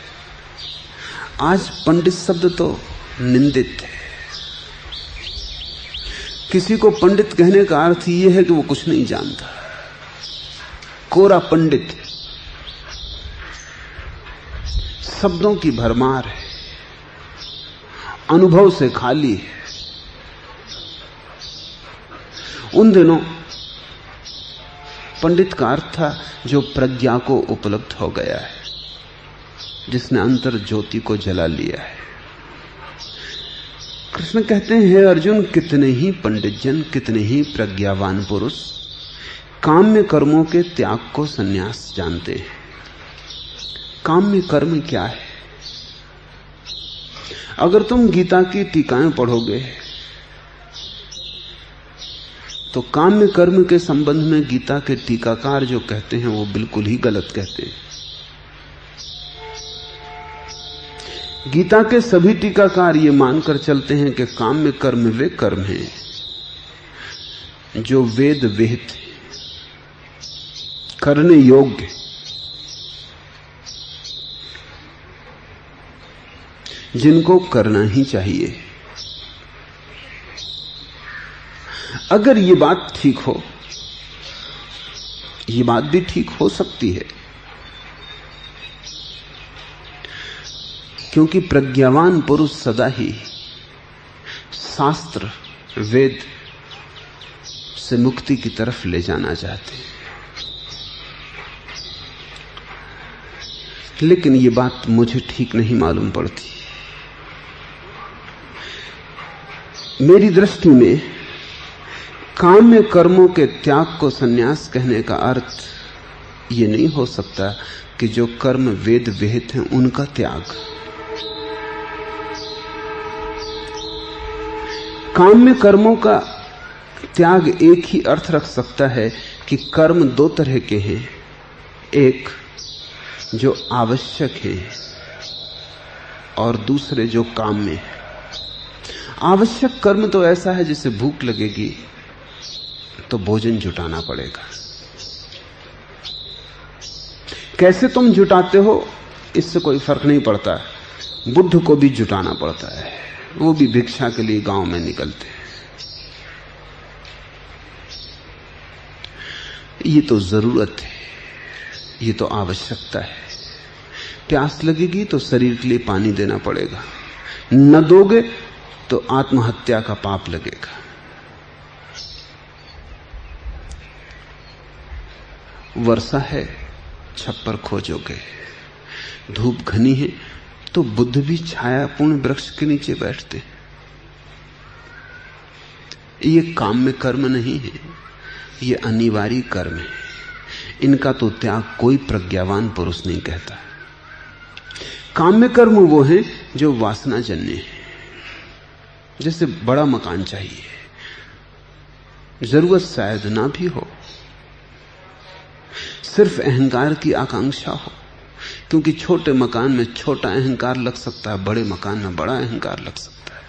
आज पंडित शब्द तो निंदित है। किसी को पंडित कहने का अर्थ यह है कि वो कुछ नहीं जानता, कोरा पंडित, शब्दों की भरमार है, अनुभव से खाली है। उन दिनों पंडित का अर्थ था जो प्रज्ञा को उपलब्ध हो गया है, जिसने अंतर ज्योति को जला लिया है। कृष्ण कहते हैं, हे अर्जुन, कितने ही पंडित जन, कितने ही प्रज्ञावान पुरुष काम्य कर्मों के त्याग को संन्यास जानते हैं। काम्य कर्म क्या है? अगर तुम गीता की टीकाएं पढ़ोगे तो काम्य कर्म के संबंध में गीता के टीकाकार जो कहते हैं वो बिल्कुल ही गलत कहते हैं। गीता के सभी टीकाकार ये मानकर चलते हैं कि काम्य कर्म वे कर्म हैं जो वेद विहित करने योग्य, जिनको करना ही चाहिए। अगर ये बात ठीक हो, ये बात भी ठीक हो सकती है, क्योंकि प्रज्ञावान पुरुष सदा ही शास्त्र वेद से मुक्ति की तरफ ले जाना चाहते हैं। लेकिन ये बात मुझे ठीक नहीं मालूम पड़ती। मेरी दृष्टि में काम्य कर्मों के त्याग को संन्यास कहने का अर्थ ये नहीं हो सकता कि जो कर्म वेद विहित हैं उनका त्याग। काम्य कर्मों का त्याग एक ही अर्थ रख सकता है कि कर्म दो तरह के हैं, एक जो आवश्यक है और दूसरे जो काम में है। आवश्यक कर्म तो ऐसा है जैसे भूख लगेगी तो भोजन जुटाना पड़ेगा। कैसे तुम जुटाते हो इससे कोई फर्क नहीं पड़ता है। बुद्ध को भी जुटाना पड़ता है, वो भी भिक्षा के लिए गांव में निकलते हैं। ये तो जरूरत है, ये तो आवश्यकता है। प्यास लगेगी तो शरीर के लिए पानी देना पड़ेगा, न दोगे तो आत्महत्या का पाप लगेगा। वर्षा है, छप्पर खोजोगे। धूप घनी है तो बुद्ध भी छायापूर्ण वृक्ष के नीचे बैठते। ये काम में कर्म नहीं है, ये अनिवार्य कर्म है। इनका तो त्याग कोई प्रज्ञावान पुरुष नहीं कहता। काम में कर्म वो है जो वासना जन्य है। जैसे बड़ा मकान चाहिए, जरूरत शायद ना भी हो, सिर्फ अहंकार की आकांक्षा हो, क्योंकि छोटे मकान में छोटा अहंकार लग सकता है, बड़े मकान में बड़ा अहंकार लग सकता है।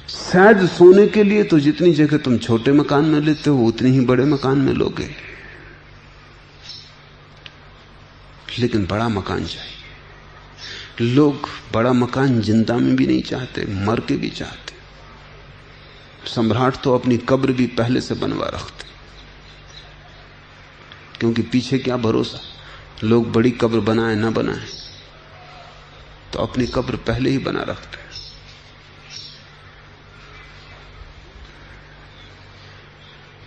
शायद सोने के लिए तो जितनी जगह तुम छोटे मकान में लेते हो उतनी ही बड़े मकान में लोगे, लेकिन बड़ा मकान चाहिए। लोग बड़ा मकान जिंदा में भी नहीं चाहते, मर के भी चाहते। सम्राट तो अपनी कब्र भी पहले से बनवा रखते, क्योंकि पीछे क्या भरोसा, लोग बड़ी कब्र बनाए ना बनाए, तो अपनी कब्र पहले ही बना रखते।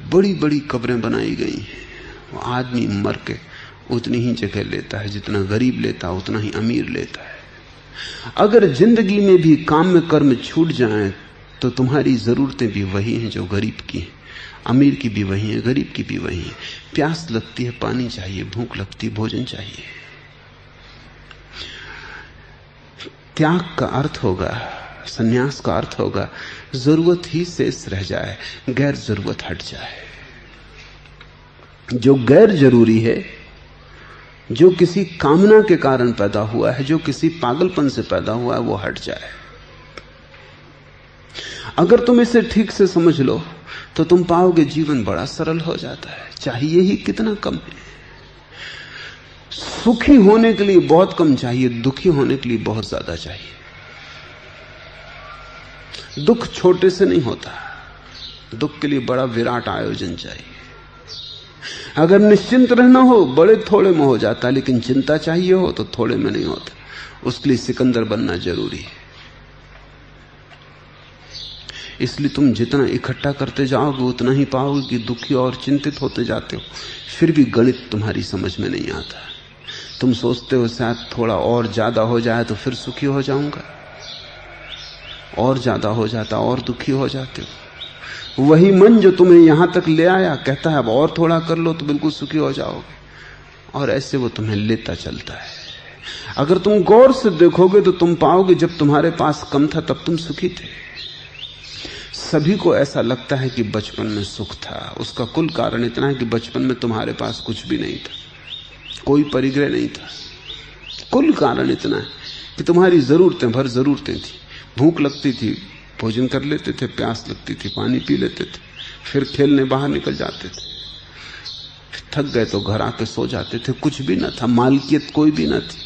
बड़ी बड़ी कब्रें बनाई गई हैं। आदमी मर के उतनी ही जगह लेता है जितना गरीब लेता है, उतना ही अमीर लेता है। अगर जिंदगी में भी काम में कर्म छूट जाएं तो तुम्हारी जरूरतें भी वही हैं जो गरीब की हैं। अमीर की भी वही है, गरीब की भी वही है। प्यास लगती है, पानी चाहिए, भूख लगती है, भोजन चाहिए। त्याग का अर्थ होगा, संन्यास का अर्थ होगा, जरूरत ही शेष रह जाए, गैर जरूरत हट जाए। जो गैर जरूरी है, जो किसी कामना के कारण पैदा हुआ है, जो किसी पागलपन से पैदा हुआ है, वो हट जाए। अगर तुम इसे ठीक से समझ लो तो तुम पाओगे जीवन बड़ा सरल हो जाता है। चाहिए ही कितना कम है। सुखी होने के लिए बहुत कम चाहिए, दुखी होने के लिए बहुत ज्यादा चाहिए। दुख छोटे से नहीं होता, दुख के लिए बड़ा विराट आयोजन चाहिए। अगर निश्चिंत रहना हो बड़े थोड़े में हो जाता, लेकिन चिंता चाहिए हो तो थोड़े में नहीं होता। उसके लिए सिकंदर बनना जरूरी है। इसलिए तुम जितना इकट्ठा करते जाओगे उतना ही पाओगे कि दुखी और चिंतित होते जाते हो। फिर भी गणित तुम्हारी समझ में नहीं आता। तुम सोचते हो शायद थोड़ा और ज्यादा हो जाए तो फिर सुखी हो जाऊंगा, और ज्यादा हो जाता और दुखी हो जाते हो। वही मन जो तुम्हें यहां तक ले आया कहता है अब और थोड़ा कर लो तो बिल्कुल सुखी हो जाओगे, और ऐसे वो तुम्हें लेता चलता है। अगर तुम गौर से देखोगे तो तुम पाओगे जब तुम्हारे पास कम था तब तुम सुखी थे। सभी को ऐसा लगता है कि बचपन में सुख था। उसका कुल कारण इतना है कि बचपन में तुम्हारे पास कुछ भी नहीं था, कोई परिग्रह नहीं था। कुल कारण इतना है कि तुम्हारी जरूरतें भर जरूरतें थी। भूख लगती थी, भोजन कर लेते थे, प्यास लगती थी, पानी पी लेते थे, फिर खेलने बाहर निकल जाते थे, थक गए तो घर आके सो जाते थे। कुछ भी न था, मालकियत कोई भी न थी।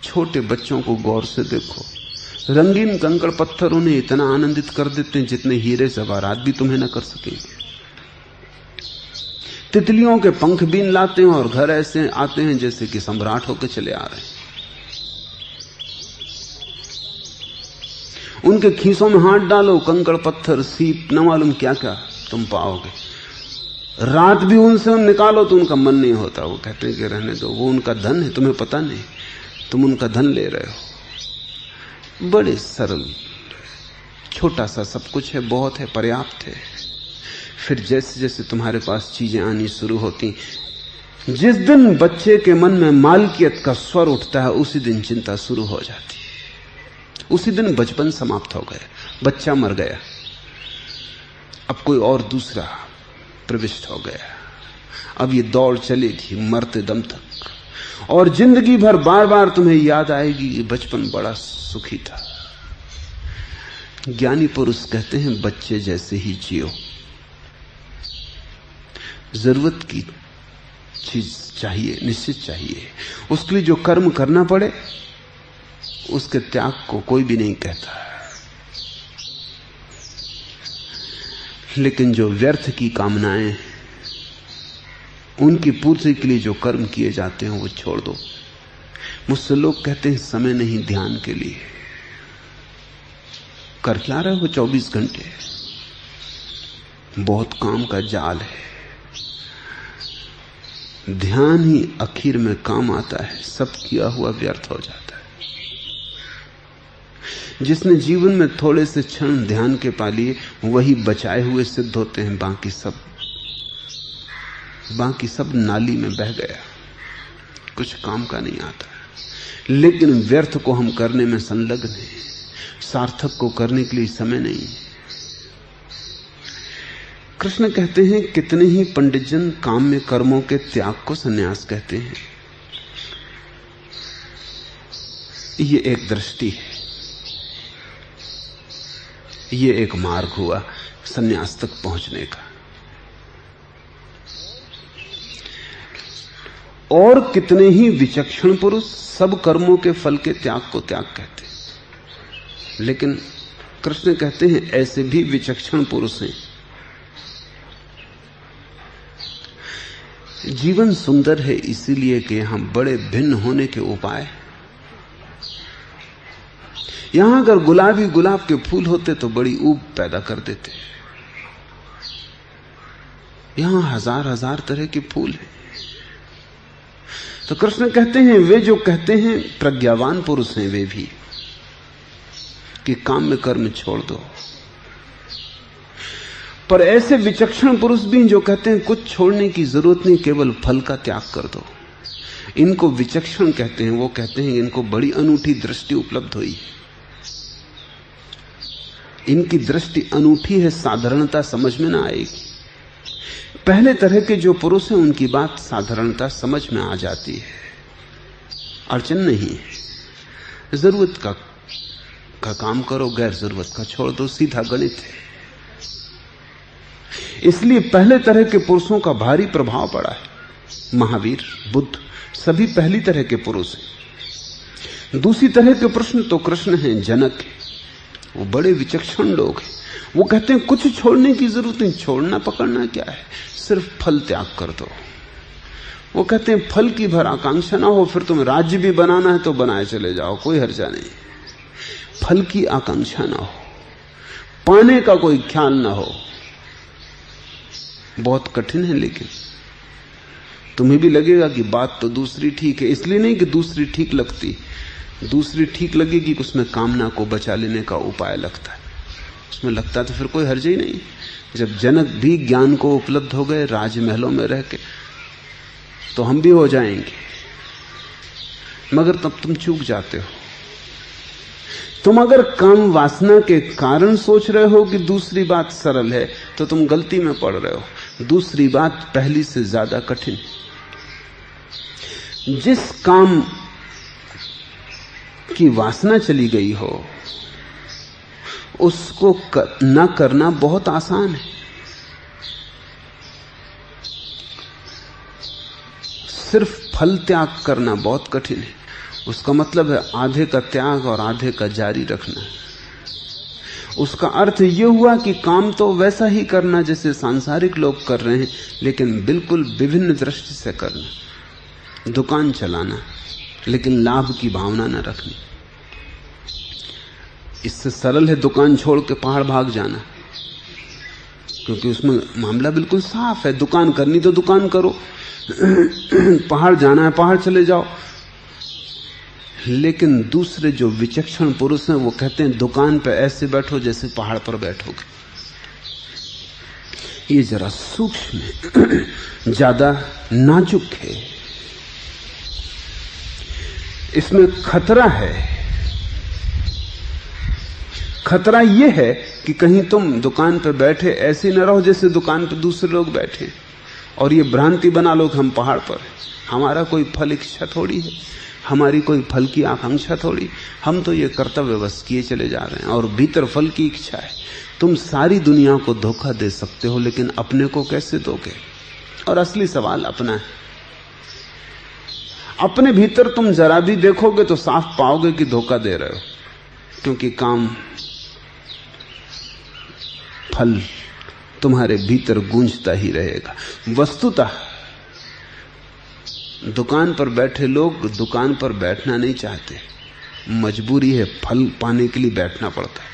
छोटे बच्चों को गौर से देखो, रंगीन कंकड़ पत्थर उन्हें इतना आनंदित कर देते हैं जितने हीरे जवाहरात भी तुम्हें न कर सकेंगे। तितलियों के पंख बीन लाते हैं और घर ऐसे आते हैं जैसे कि सम्राट होकर चले आ रहे हैं। उनके खीसों में हाथ डालो, कंकड़ पत्थर सीप न मालूम क्या क्या तुम पाओगे। रात भी उनसे निकालो तो उनका मन नहीं होता। वो कहते हैं कि रहने दो, वो उनका धन है, तुम्हें पता नहीं, तुम उनका धन ले रहे हो। बड़े सरल, छोटा सा सब कुछ है, बहुत है, पर्याप्त है। फिर जैसे जैसे तुम्हारे पास चीजें आनी शुरू होती, जिस दिन बच्चे के मन में मालकियत का स्वर उठता है उसी दिन चिंता शुरू हो जाती है। उसी दिन बचपन समाप्त हो गया, बच्चा मर गया। अब कोई और दूसरा प्रविष्ट हो गया। अब ये दौड़ चलेगी मरते दम तक, और जिंदगी भर बार बार तुम्हें याद आएगी कि बचपन बड़ा सुखी था। ज्ञानी पुरुष कहते हैं बच्चे जैसे ही जियो। जरूरत की चीज चाहिए, निश्चित चाहिए। उसके लिए जो कर्म करना पड़े उसके त्याग को कोई भी नहीं कहता। लेकिन जो व्यर्थ की कामनाएं, उनकी पूर्ति के लिए जो कर्म किए जाते हैं वो छोड़ दो। मुझसे लोग कहते हैं समय नहीं ध्यान के लिए। कर क्या रहे हो 24 घंटे? बहुत काम का जाल है। ध्यान ही आखिर में काम आता है, सब किया हुआ व्यर्थ हो जाता है। जिसने जीवन में थोड़े से क्षण ध्यान के पा लिए वही बचाए हुए सिद्ध होते हैं, बाकी सब नाली में बह गया, कुछ काम का नहीं आता। लेकिन व्यर्थ को हम करने में संलग्न हैं, सार्थक को करने के लिए समय नहीं। कृष्ण कहते हैं कितने ही पंडितजन काम में कर्मों के त्याग को संन्यास कहते हैं। ये एक दृष्टि है, ये एक मार्ग हुआ संन्यास तक पहुंचने का। और कितने ही विचक्षण पुरुष सब कर्मों के फल के त्याग को त्याग कहते हैं। लेकिन कृष्ण कहते हैं ऐसे भी विचक्षण पुरुष हैं। जीवन सुंदर है इसीलिए कि यहां बड़े भिन्न होने के उपाय। यहां अगर गुलाबी गुलाब के फूल होते तो बड़ी ऊब पैदा कर देते। यहां हजार हजार तरह के फूल हैं। तो कृष्ण कहते हैं वे जो कहते हैं प्रज्ञावान पुरुष हैं वे भी कि काम में कर्म छोड़ दो। पर ऐसे विचक्षण पुरुष भी जो कहते हैं कुछ छोड़ने की जरूरत नहीं, केवल फल का त्याग कर दो। इनको विचक्षण कहते हैं। वो कहते हैं इनको बड़ी अनूठी दृष्टि उपलब्ध हुई। इनकी दृष्टि अनूठी है, साधारणता समझ में ना आएगी। पहले तरह के जो पुरुष हैं उनकी बात साधारणता समझ में आ जाती है, अड़चन नहीं है। जरूरत का काम करो, गैर जरूरत का छोड़ दो, सीधा गणित है। इसलिए पहले तरह के पुरुषों का भारी प्रभाव पड़ा है। महावीर, बुद्ध, सभी पहली तरह के पुरुष हैं। दूसरी तरह के प्रश्न तो कृष्ण हैं, जनक हैं। वो बड़े विचक्षण लोग हैं। वो कहते हैं कुछ छोड़ने की जरूरत नहीं, छोड़ना पकड़ना क्या है, सिर्फ फल त्याग कर दो। वो कहते हैं फल की भर आकांक्षा ना हो, फिर तुम्हें राज्य भी बनाना है तो बनाए चले जाओ, कोई हर्जा नहीं। फल की आकांक्षा ना हो, पाने का कोई ख्याल ना हो। बहुत कठिन है, लेकिन तुम्हें भी लगेगा कि बात तो दूसरी ठीक है। इसलिए नहीं कि दूसरी ठीक लगती, दूसरी ठीक लगेगी कि उसमें कामना को बचा लेने का उपाय लगता है। उसमें लगता तो फिर कोई हर्ज ही नहीं। जब जनक भी ज्ञान को उपलब्ध हो गए राजमहलों में रह के, तो हम भी हो जाएंगे। मगर तब तुम चूक जाते हो। तुम अगर काम वासना के कारण सोच रहे हो कि दूसरी बात सरल है तो तुम गलती में पड़ रहे हो। दूसरी बात पहली से ज्यादा कठिन। जिस काम की वासना चली गई हो उसको न करना बहुत आसान है। सिर्फ फल त्याग करना बहुत कठिन है। उसका मतलब है आधे का त्याग और आधे का जारी रखना। उसका अर्थ यह हुआ कि काम तो वैसा ही करना जैसे सांसारिक लोग कर रहे हैं, लेकिन बिल्कुल विभिन्न दृष्टि से करना। दुकान चलाना, लेकिन लाभ की भावना न रखनी। इससे सरल है दुकान छोड़ के पहाड़ भाग जाना, क्योंकि उसमें मामला बिल्कुल साफ है। दुकान करनी तो दुकान करो, पहाड़ जाना है पहाड़ चले जाओ। लेकिन दूसरे जो विचक्षण पुरुष हैं वो कहते हैं दुकान पे ऐसे बैठो जैसे पहाड़ पर बैठोगे। ये जरा सूक्ष्म है, ज्यादा नाजुक है, इसमें खतरा है। खतरा यह है कि कहीं तुम दुकान पर बैठे ऐसे न रहो जैसे दुकान पर दूसरे लोग बैठे और ये भ्रांति बना लो कि हम पहाड़ पर हैं। हमारा कोई फल इच्छा थोड़ी है, हमारी कोई फल की आकांक्षा थोड़ी, हम तो ये कर्तव्य बस किए चले जा रहे हैं और भीतर फल की इच्छा है। तुम सारी दुनिया को धोखा दे सकते हो लेकिन अपने को कैसे दोगे? और असली सवाल अपना है। अपने भीतर तुम जरा भी देखोगे तो साफ पाओगे कि धोखा दे रहे हो, क्योंकि काम फल तुम्हारे भीतर गूंजता ही रहेगा। वस्तुतः दुकान पर बैठे लोग दुकान पर बैठना नहीं चाहते, मजबूरी है, फल पाने के लिए बैठना पड़ता है।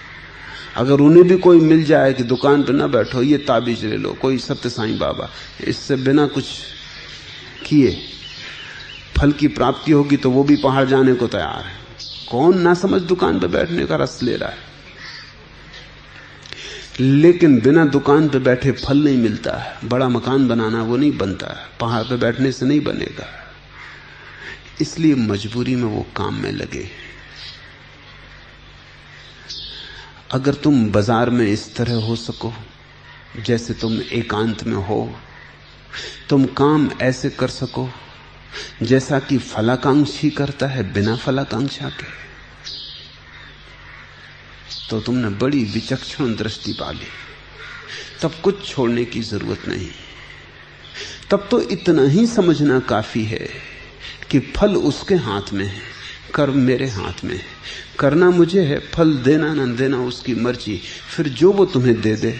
अगर उन्हें भी कोई मिल जाए कि दुकान पर ना बैठो, ये ताबीज ले लो, कोई सत्य साईं बाबा, इससे बिना कुछ किए फल की प्राप्ति होगी, तो वो भी पहाड़ जाने को तैयार है। कौन ना समझ दुकान पर बैठने का रस ले रहा है। लेकिन बिना दुकान पर बैठे फल नहीं मिलता है। बड़ा मकान बनाना वो नहीं बनता है, पहाड़ पर बैठने से नहीं बनेगा। इसलिए मजबूरी में वो काम में लगे। अगर तुम बाजार में इस तरह हो सको जैसे तुम एकांत में हो, तुम काम ऐसे कर सको जैसा कि फलाकांक्षी करता है बिना फलाकांक्षा के, तो तुमने बड़ी विचक्षण दृष्टि पाली। तब कुछ छोड़ने की जरूरत नहीं। तब तो इतना ही समझना काफी है कि फल उसके हाथ में है, कर्म मेरे हाथ में है। करना मुझे है, फल देना न देना उसकी मर्जी। फिर जो वो तुम्हें दे दे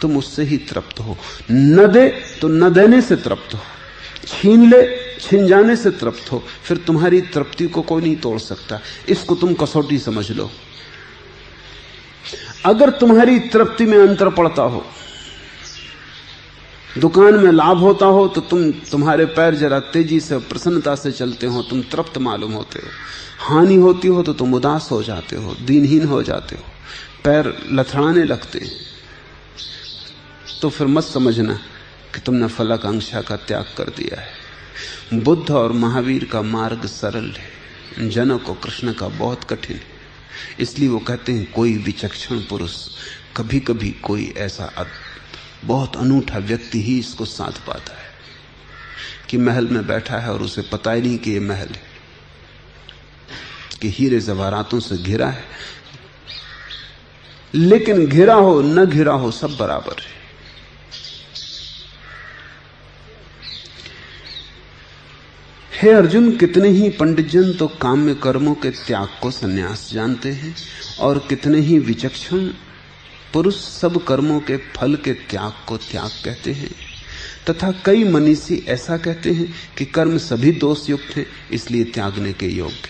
तुम उससे ही तृप्त हो, न दे तो न देने से तृप्त हो, छीन ले छिन जाने से तृप्त हो। फिर तुम्हारी तृप्ति को कोई नहीं तोड़ सकता। इसको तुम कसौटी समझ लो। अगर तुम्हारी तृप्ति में अंतर पड़ता हो, दुकान में लाभ होता हो, तो तुम्हारे पैर जरा तेजी से प्रसन्नता से चलते हो, तुम तृप्त मालूम होते हो। हानि होती हो तो तुम उदास हो जाते हो, दीनहीन हो जाते हो, पैर लथड़ाने लगते हैं। तो फिर मत समझना कि तुमने फलाकांक्षा का त्याग कर दिया है। बुद्ध और महावीर का मार्ग सरल है, जनक और कृष्ण का बहुत कठिन है। इसलिए वो कहते हैं कोई विचक्षण पुरुष, कभी कभी कोई ऐसा बहुत अनूठा व्यक्ति ही इसको साध पाता है कि महल में बैठा है और उसे पता ही नहीं कि ये महल है, कि हीरे जवाहरातों से घिरा है, लेकिन घिरा हो न घिरा हो सब बराबर है। हे अर्जुन, कितने ही पंडितजन तो काम्य कर्मों के त्याग को संन्यास जानते हैं और कितने ही विचक्षण पुरुष सब कर्मों के फल के त्याग को त्याग कहते हैं, तथा कई मनीषी ऐसा कहते हैं कि कर्म सभी दोष युक्त हैं इसलिए त्यागने के योग्य।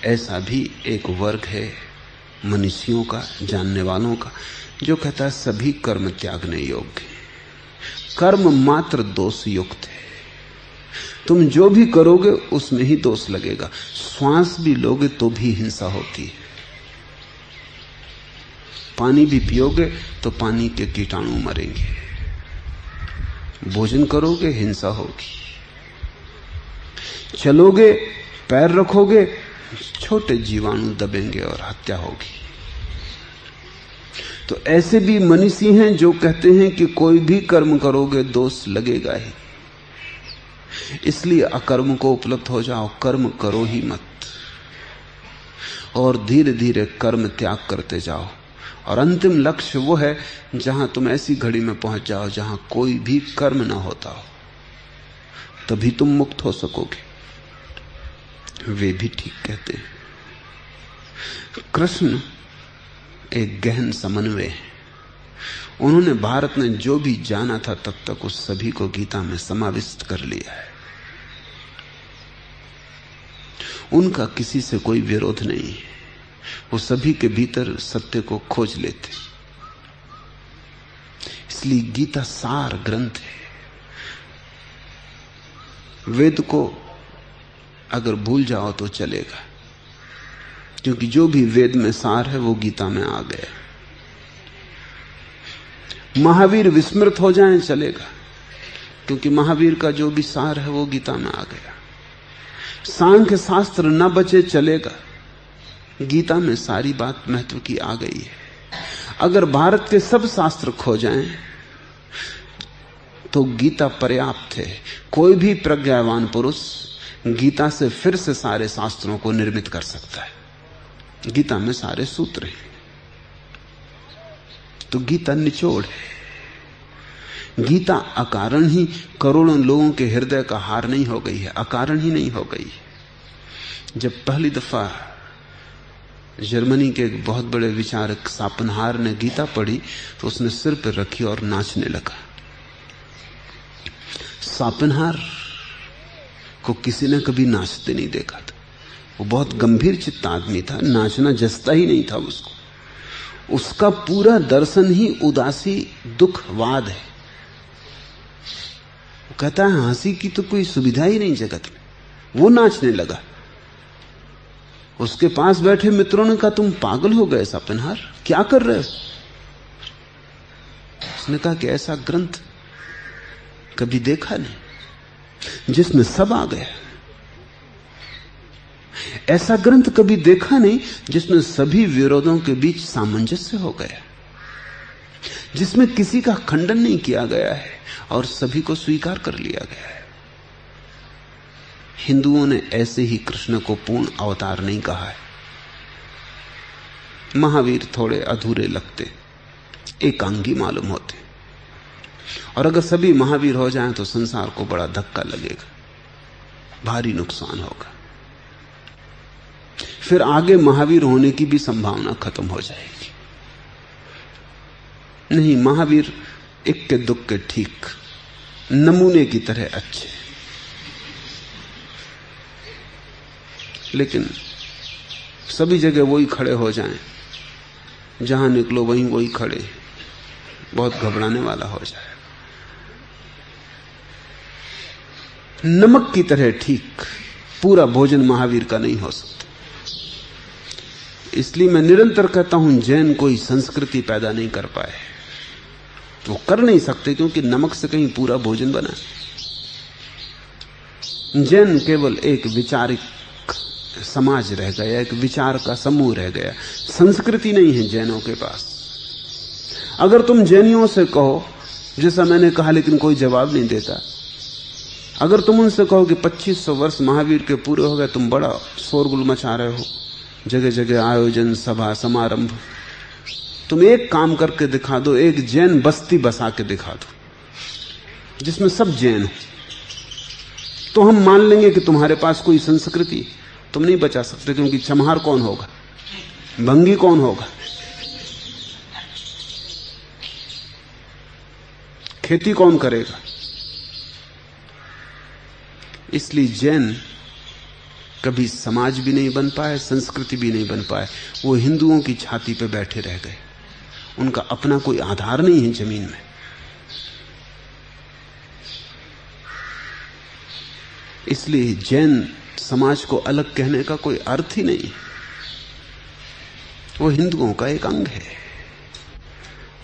ऐसा भी एक वर्ग है मनीषियों का, जानने वालों का, जो कहता है सभी कर्म त्यागने योग्य। कर्म मात्र दोष युक्त है। तुम जो भी करोगे उसमें ही दोष लगेगा। श्वास भी लोगे तो भी हिंसा होती है। पानी भी पियोगे तो पानी के कीटाणु मरेंगे। भोजन करोगे हिंसा होगी। चलोगे, पैर रखोगे, छोटे जीवाणु दबेंगे और हत्या होगी। तो ऐसे भी मनीषी हैं जो कहते हैं कि कोई भी कर्म करोगे दोष लगेगा ही, इसलिए अकर्म को उपलब्ध हो जाओ, कर्म करो ही मत, और धीरे धीरे कर्म त्याग करते जाओ। और अंतिम लक्ष्य वो है जहां तुम ऐसी घड़ी में पहुंच जाओ जहां कोई भी कर्म ना होता हो, तभी तुम मुक्त हो सकोगे। वे भी ठीक कहते हैं। कृष्ण एक गहन समन्वय है। उन्होंने भारत में जो भी जाना था तब तक उस सभी को गीता में समाविष्ट कर लिया है। उनका किसी से कोई विरोध नहीं है। वो सभी के भीतर सत्य को खोज लेते। इसलिए गीता सार ग्रंथ है। वेद को अगर भूल जाओ तो चलेगा, क्योंकि जो भी वेद में सार है वो गीता में आ गया। महावीर विस्मृत हो जाएं चलेगा, क्योंकि महावीर का जो भी सार है वो गीता में आ गया। सांख्य शास्त्र न बचे चलेगा, गीता में सारी बात महत्व की आ गई है। अगर भारत के सब शास्त्र खो जाएं तो गीता पर्याप्त है। कोई भी प्रज्ञावान पुरुष गीता से फिर से सारे शास्त्रों को निर्मित कर सकता है। गीता में सारे सूत्र हैं, तो गीता निचोड़ है। गीता अकारण ही करोड़ों लोगों के हृदय का हार नहीं हो गई है, अकारण ही नहीं हो गई है। जब पहली दफा जर्मनी के एक बहुत बड़े विचारक शापनहार ने गीता पढ़ी तो उसने सिर पर रखी और नाचने लगा। शापनहार को किसी ने कभी नाचते नहीं देखा था। वो बहुत गंभीर चित्त आदमी था, नाचना जसता ही नहीं था उसको। उसका पूरा दर्शन ही उदासी दुखवाद है। वो कहता है हंसी की तो कोई सुविधा ही नहीं जगत में। वो नाचने लगा। उसके पास बैठे मित्रों ने कहा तुम पागल हो गए शापनहार, क्या कर रहे हो? उसने कहा कि ऐसा ग्रंथ कभी देखा नहीं जिसमें सब आ गया। ऐसा ग्रंथ कभी देखा नहीं जिसमें सभी विरोधों के बीच सामंजस्य हो गया, जिसमें किसी का खंडन नहीं किया गया है और सभी को स्वीकार कर लिया गया है। हिंदुओं ने ऐसे ही कृष्ण को पूर्ण अवतार नहीं कहा है। महावीर थोड़े अधूरे लगते, एकांगी मालूम होते, और अगर सभी महावीर हो जाएं तो संसार को बड़ा धक्का लगेगा, भारी नुकसान होगा। फिर आगे महावीर होने की भी संभावना खत्म हो जाएगी। नहीं, महावीर इक्के दुक्के ठीक, नमूने की तरह अच्छे, लेकिन सभी जगह वही खड़े हो जाएं, जहां निकलो वहीं वही खड़े, बहुत घबराने वाला हो जाए। नमक की तरह ठीक, पूरा भोजन महावीर का नहीं हो सकता। इसलिए मैं निरंतर कहता हूं जैन कोई संस्कृति पैदा नहीं कर पाए। वो कर नहीं सकते क्योंकि नमक से कहीं पूरा भोजन बना। जैन केवल एक वैचारिक समाज रह गया, एक विचार का समूह रह गया। संस्कृति नहीं है जैनों के पास। अगर तुम जैनियों से कहो, जैसा मैंने कहा लेकिन कोई जवाब नहीं देता, अगर तुम उनसे कहो कि 2500 वर्ष महावीर के पूरे हो गए, तुम बड़ा शोरगुल मचा रहे हो, जगह जगह आयोजन, सभा, समारंभ, तुम एक काम करके दिखा दो, एक जैन बस्ती बसा के दिखा दो जिसमें सब जैन हो, तो हम मान लेंगे कि तुम्हारे पास कोई संस्कृति। तुम नहीं बचा सकते, क्योंकि चमहार कौन होगा, भंगी कौन होगा, खेती कौन करेगा। इसलिए जैन कभी समाज भी नहीं बन पाए, संस्कृति भी नहीं बन पाए। वो हिंदुओं की छाती पे बैठे रह गए। उनका अपना कोई आधार नहीं है जमीन में। इसलिए जैन समाज को अलग कहने का कोई अर्थ ही नहीं। वो हिंदुओं का एक अंग है।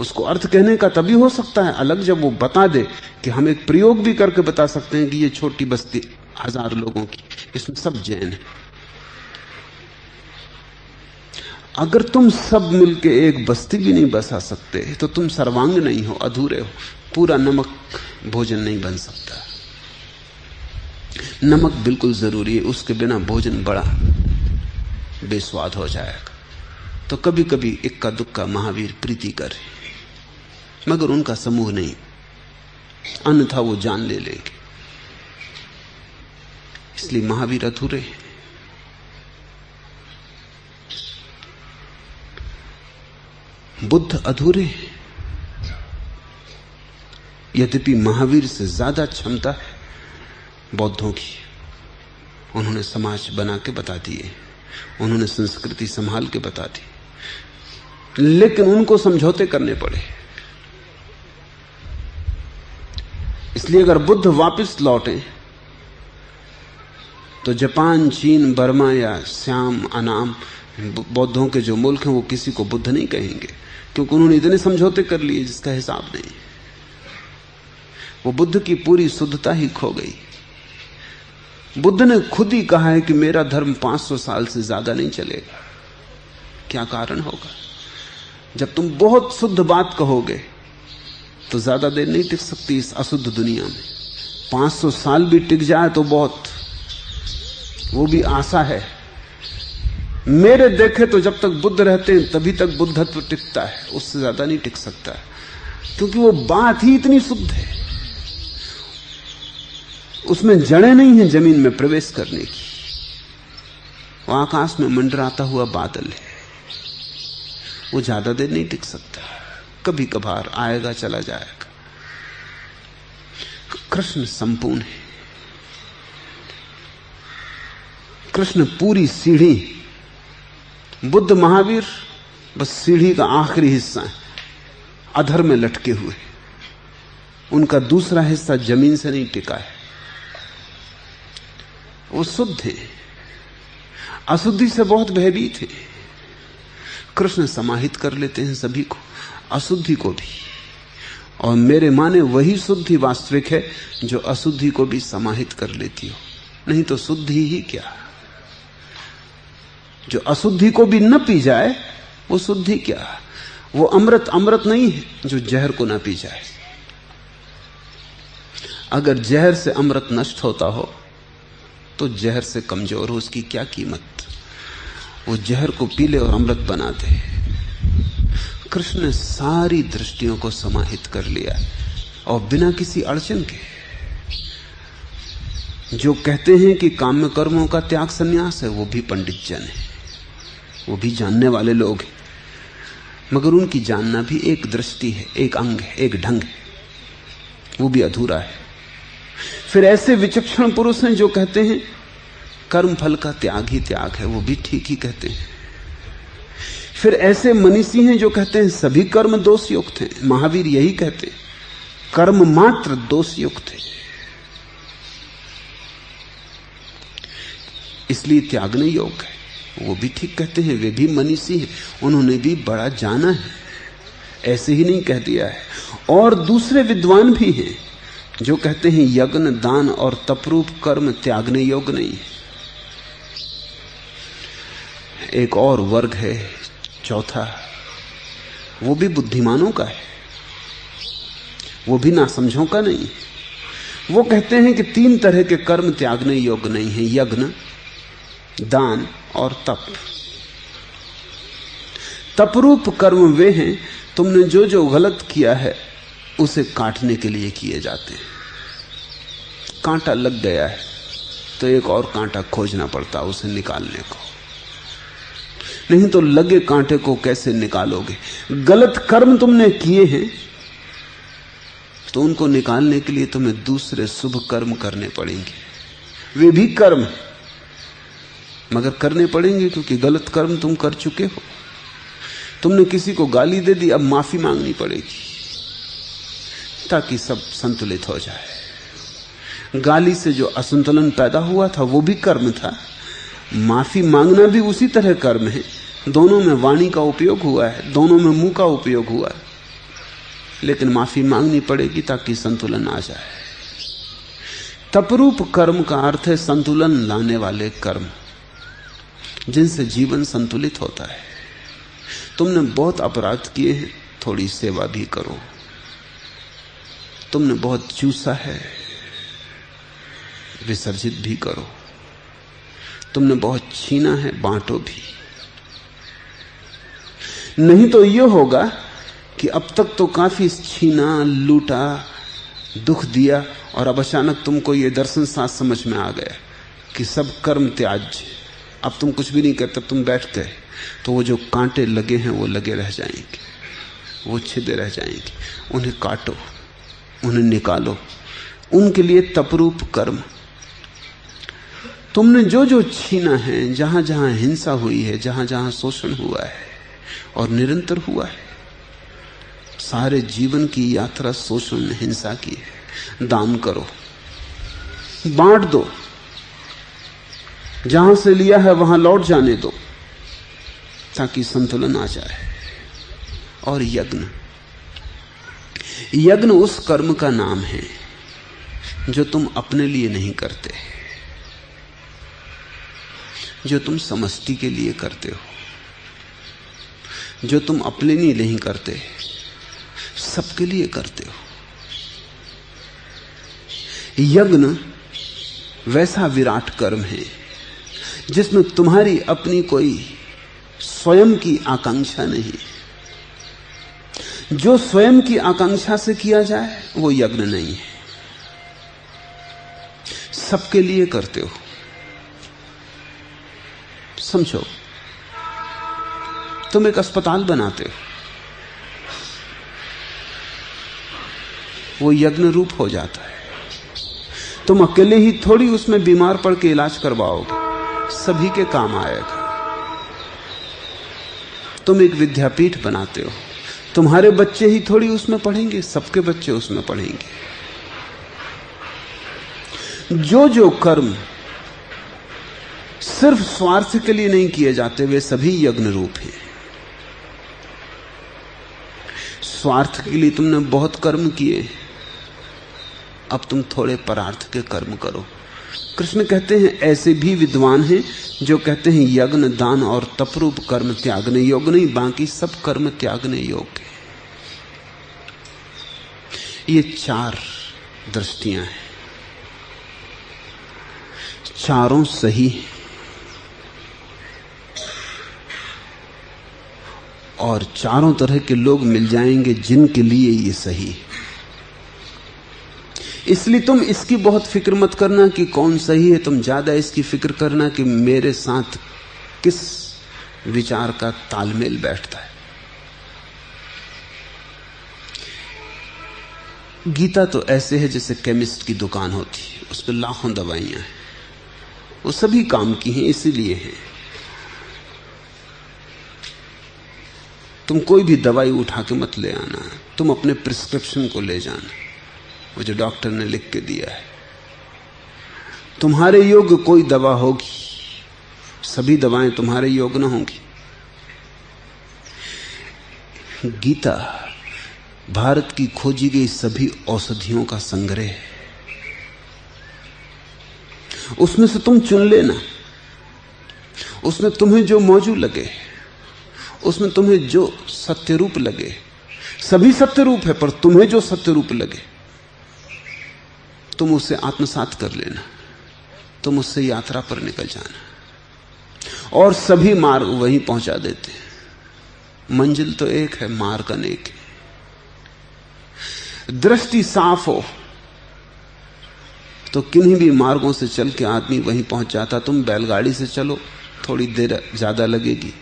उसको अर्थ कहने का तभी हो सकता है अलग, जब वो बता दे कि हम एक प्रयोग भी करके बता सकते हैं कि ये छोटी बस्ती 1000 लोगों की, इसमें सब जैन है। अगर तुम सब मिलके एक बस्ती भी नहीं बसा सकते तो तुम सर्वांग नहीं हो, अधूरे हो। पूरा नमक भोजन नहीं बन सकता। नमक बिल्कुल जरूरी है, उसके बिना भोजन बड़ा बेस्वाद हो जाएगा। तो कभी कभी इक्का दुक्का महावीर प्रीति करे, मगर उनका समूह नहीं, अन्यथा वो जान ले लेंगे। इसलिए महावीर अधूरे हैं। बुद्ध अधूरे हैं। यद्यपि महावीर से ज्यादा क्षमता है बौद्धों की। उन्होंने समाज बना के बता दिए, उन्होंने संस्कृति संभाल के बता दी, लेकिन उनको समझौते करने पड़े। इसलिए अगर बुद्ध वापस लौटे तो जापान, चीन, बर्मा या श्याम, अनाम बौद्धों के जो मुल्क हैं वो किसी को बुद्ध नहीं कहेंगे, क्योंकि उन्होंने इतने समझौते कर लिए जिसका हिसाब नहीं। वो बुद्ध की पूरी शुद्धता ही खो गई। बुद्ध ने खुद ही कहा है कि मेरा धर्म 500 साल से ज्यादा नहीं चलेगा। क्या कारण होगा? जब तुम बहुत शुद्ध बात कहोगे तो ज्यादा देर नहीं टिक सकती इस अशुद्ध दुनिया में। 500 साल भी टिक जाए तो बहुत, वो भी आशा है। मेरे देखे तो जब तक बुद्ध रहते हैं तभी तक बुद्धत्व टिकता है, उससे ज्यादा नहीं टिक सकता है, क्योंकि वो बात ही इतनी शुद्ध है, उसमें जड़ें नहीं है जमीन में प्रवेश करने की। वो आकाश में मंडराता हुआ बादल है, वो ज्यादा देर नहीं टिक सकता, कभी कभार आएगा चला जाएगा। कृष्ण संपूर्ण है, कृष्ण पूरी सीढ़ी, बुद्ध महावीर बस सीढ़ी का आखिरी हिस्सा है, अधर में लटके हुए, उनका दूसरा हिस्सा जमीन से नहीं टिका है। वो शुद्ध है, अशुद्धि से बहुत भयभीत है। कृष्ण समाहित कर लेते हैं सभी को, अशुद्धि को भी, और मेरे माने वही शुद्धि वास्तविक है जो अशुद्धि को भी समाहित कर लेती हो, नहीं तो शुद्धि ही क्या। जो अशुद्धि को भी न पी जाए वो शुद्धि क्या। वो अमृत अमृत नहीं है जो जहर को न पी जाए। अगर जहर से अमृत नष्ट होता हो तो जहर से कमजोर हो उसकी क्या कीमत। वो जहर को पी ले और अमृत बना दे। कृष्ण ने सारी दृष्टियों को समाहित कर लिया और बिना किसी अड़चन के। जो कहते हैं कि काम्य कर्मों का त्याग संन्यास है, वो भी पंडित जन है, वो भी जानने वाले लोग हैं, मगर उनकी जानना भी एक दृष्टि है, एक अंग है, एक ढंग है, वो भी अधूरा है। फिर ऐसे विचक्षण पुरुष हैं जो कहते हैं कर्म फल का त्याग ही त्याग है, वो भी ठीक ही कहते हैं। फिर ऐसे मनीषी हैं जो कहते हैं सभी कर्म दोषयुक्त हैं, महावीर यही कहते हैं कर्म मात्र दोषयुक्त है, इसलिए त्यागने योग्य है, वो भी ठीक कहते हैं। वे भी मनीषी हैं, उन्होंने भी बड़ा जाना है, ऐसे ही नहीं कह दिया है। और दूसरे विद्वान भी हैं जो कहते हैं यज्ञ दान और तपरूप कर्म त्यागने योग्य नहीं है। एक और वर्ग है चौथा, वो भी बुद्धिमानों का है, वो भी नासमझों का नहीं है। वो कहते हैं कि 3 तरह के कर्म त्यागने योग्य नहीं है, यज्ञ दान और तप। तपरूप कर्म वे हैं तुमने जो जो गलत किया है उसे काटने के लिए किए जाते हैं। कांटा लग गया है तो एक और कांटा खोजना पड़ता है उसे निकालने को, नहीं तो लगे कांटे को कैसे निकालोगे। गलत कर्म तुमने किए हैं तो उनको निकालने के लिए तुम्हें दूसरे शुभ कर्म करने पड़ेंगे। वे भी कर्म मगर करने पड़ेंगे क्योंकि गलत कर्म तुम कर चुके हो। तुमने किसी को गाली दे दी, अब माफी मांगनी पड़ेगी ताकि सब संतुलित हो जाए। गाली से जो असंतुलन पैदा हुआ था वो भी कर्म था, माफी मांगना भी उसी तरह कर्म है। दोनों में वाणी का उपयोग हुआ है, दोनों में मुंह का उपयोग हुआ है, लेकिन माफी मांगनी पड़ेगी ताकि संतुलन आ जाए। तपरूप कर्म का अर्थ है संतुलन लाने वाले कर्म, जिनसे जीवन संतुलित होता है। तुमने बहुत अपराध किए हैं, थोड़ी सेवा भी करो। तुमने बहुत चूसा है, विसर्जित भी करो। तुमने बहुत छीना है, बांटो भी। नहीं तो यह होगा कि अब तक तो काफी छीना, लूटा, दुख दिया, और अब अचानक तुमको यह दर्शन साथ समझ में आ गया कि सब कर्म त्याज्य, अब तुम कुछ भी नहीं करते, तुम बैठ गए, तो वो जो कांटे लगे हैं वो लगे रह जाएंगे, वो छिदे रह जाएंगे। उन्हें काटो, उन्हें निकालो। उनके लिए तपरूप कर्म। तुमने जो जो छीना है, जहां जहां हिंसा हुई है, जहां जहां शोषण हुआ है और निरंतर हुआ है, सारे जीवन की यात्रा शोषण ने, हिंसा की है, दान करो, बांट दो, जहां से लिया है वहां लौट जाने दो ताकि संतुलन आ जाए। और यज्ञ, यज्ञ उस कर्म का नाम है जो तुम अपने लिए नहीं करते, जो तुम समष्टि के लिए करते हो, जो तुम अपने लिए नहीं करते, सबके लिए करते हो। यज्ञ वैसा विराट कर्म है जिसमें तुम्हारी अपनी कोई स्वयं की आकांक्षा नहीं। जो स्वयं की आकांक्षा से किया जाए वो यज्ञ नहीं है, सबके लिए करते हो। समझो, तुम एक अस्पताल बनाते हो, वो यज्ञ रूप हो जाता है। तुम अकेले ही थोड़ी उसमें बीमार पड़ के इलाज करवाओगे, सभी के काम आएगा। तुम एक विद्यापीठ बनाते हो, तुम्हारे बच्चे ही थोड़ी उसमें पढ़ेंगे, सबके बच्चे उसमें पढ़ेंगे। जो कर्म सिर्फ स्वार्थ के लिए नहीं किए जाते, वे सभी यज्ञ रूप हैं। स्वार्थ के लिए तुमने बहुत कर्म किए, अब तुम थोड़े परार्थ के कर्म करो। कृष्ण कहते हैं ऐसे भी विद्वान हैं जो कहते हैं यज्ञ, दान और तपरूप कर्म त्यागने योग्य नहीं, बाकी सब कर्म त्यागने योग्य। ये 4 दृष्टियां हैं, चारों सही हैं और चारों तरह के लोग मिल जाएंगे जिनके लिए ये सही है। इसलिए तुम इसकी बहुत फिक्र मत करना कि कौन सही है, तुम ज्यादा इसकी फिक्र करना कि मेरे साथ किस विचार का तालमेल बैठता है। गीता तो ऐसे है जैसे केमिस्ट की दुकान होती है, उस पर लाखों दवाइयां हैं, वो सभी काम की हैं, इसीलिए हैं। तुम कोई भी दवाई उठा के मत ले आना, तुम अपने प्रिस्क्रिप्शन को ले जाना, वो जो डॉक्टर ने लिख के दिया है। तुम्हारे योग्य कोई दवा होगी, सभी दवाएं तुम्हारे योग्य न होंगी। गीता भारत की खोजी गई सभी औषधियों का संग्रह है, उसमें से तुम चुन लेना, उसमें तुम्हें जो मौजू लगे, उसमें तुम्हें जो सत्य रूप लगे। सभी सत्य रूप है, पर तुम्हें जो सत्य रूप लगे तुम उसे आत्मसात कर लेना, तुम उससे यात्रा पर निकल जाना। और सभी मार्ग वहीं पहुंचा देते हैं। मंजिल तो एक है, मार्ग अनेक है। दृष्टि साफ हो तो किन्हीं भी मार्गों से चल के आदमी वहीं पहुंच जाता। तुम बैलगाड़ी से चलो, थोड़ी देर ज्यादा लगेगी।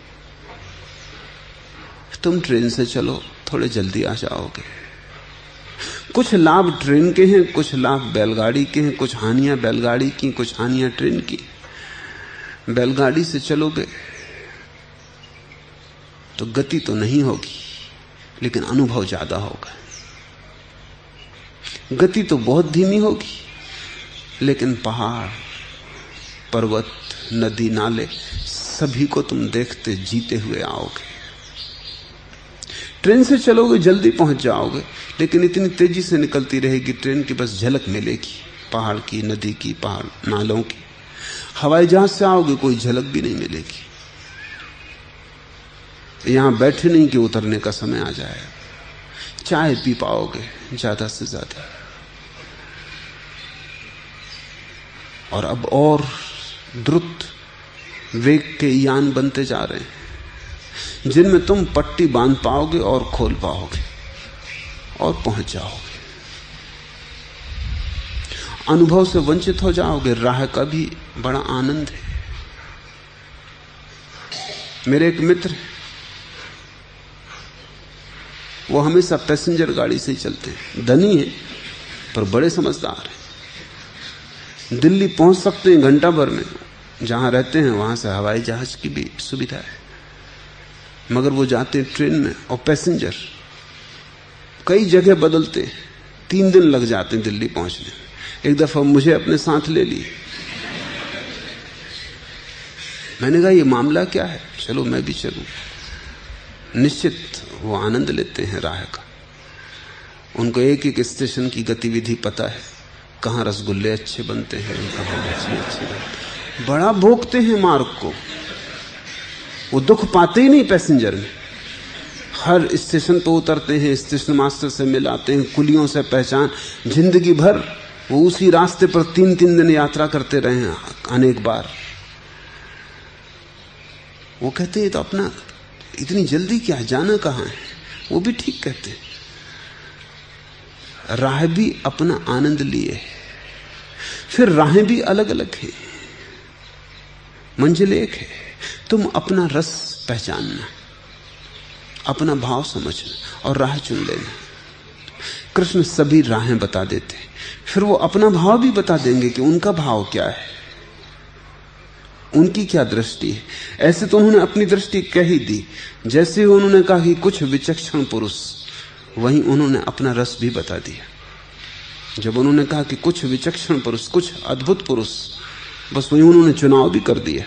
तुम ट्रेन से चलो, थोड़े जल्दी आ जाओगे। कुछ लाभ ट्रेन के हैं, कुछ लाभ बैलगाड़ी के हैं, कुछ हानियां बैलगाड़ी की, कुछ हानियां ट्रेन की। बैलगाड़ी से चलोगे तो गति तो नहीं होगी, लेकिन अनुभव ज्यादा होगा। गति तो बहुत धीमी होगी, लेकिन पहाड़, पर्वत, नदी, नाले सभी को तुम देखते जीते हुए आओगे। ट्रेन से चलोगे जल्दी पहुंच जाओगे, लेकिन इतनी तेजी से निकलती रहेगी ट्रेन की, बस झलक मिलेगी पहाड़ की, नदी की, पहाड़, नालों की। हवाई जहाज से आओगे कोई झलक भी नहीं मिलेगी। यहां बैठे नहीं कि उतरने का समय आ जाए। चाय पी पाओगे ज्यादा से ज्यादा। और अब और द्रुत वेग के यान बनते जा रहे हैं, जिनमें तुम पट्टी बांध पाओगे और खोल पाओगे और पहुंच जाओगे। अनुभव से वंचित हो जाओगे। राह का भी बड़ा आनंद है। मेरे एक मित्र, वो हमेशा पैसेंजर गाड़ी से ही चलते हैं। धनी है पर बड़े समझदार हैं। दिल्ली पहुंच सकते हैं घंटा भर में। जहां रहते हैं वहां से हवाई जहाज की भी सुविधा है, मगर वो जाते हैं ट्रेन में। और पैसेंजर कई जगह बदलते, 3 दिन लग जाते हैं दिल्ली पहुंचने में। एक दफा मुझे अपने साथ ले ली। मैंने कहा ये मामला क्या है, चलो मैं भी चलूं। निश्चित वो आनंद लेते हैं राह का। उनको एक एक स्टेशन की गतिविधि पता है, कहां रसगुल्ले अच्छे बनते हैं, कहां अच्छे बनते हैं। बड़ा भोगते हैं मार्ग को। वो दुख पाते ही नहीं पैसेंजर में। हर स्टेशन पर उतरते हैं, स्टेशन मास्टर से मिलाते हैं, कुलियों से पहचान, जिंदगी भर वो उसी रास्ते पर 3-3 दिन यात्रा करते रहे हैं अनेक बार। वो कहते हैं तो अपना इतनी जल्दी क्या, जाना कहाँ है? वो भी ठीक कहते हैं, राह भी अपना आनंद लिए, फिर राहें भी अलग अलग हैं, मंजिल एक है। तुम अपना रस पहचानना, अपना भाव समझना और राह चुन लेना। कृष्ण सभी राहें बता देते हैं, फिर वो अपना भाव भी बता देंगे कि उनका भाव क्या है, उनकी क्या दृष्टि है। ऐसे तो उन्होंने अपनी दृष्टि कह ही दी। जैसे ही उन्होंने कहा कि कुछ विचक्षण पुरुष, वहीं उन्होंने अपना रस भी बता दिया। जब उन्होंने कहा कि कुछ विचक्षण पुरुष, कुछ अद्भुत पुरुष, बस वहीं उन्होंने चुनाव भी कर दिया।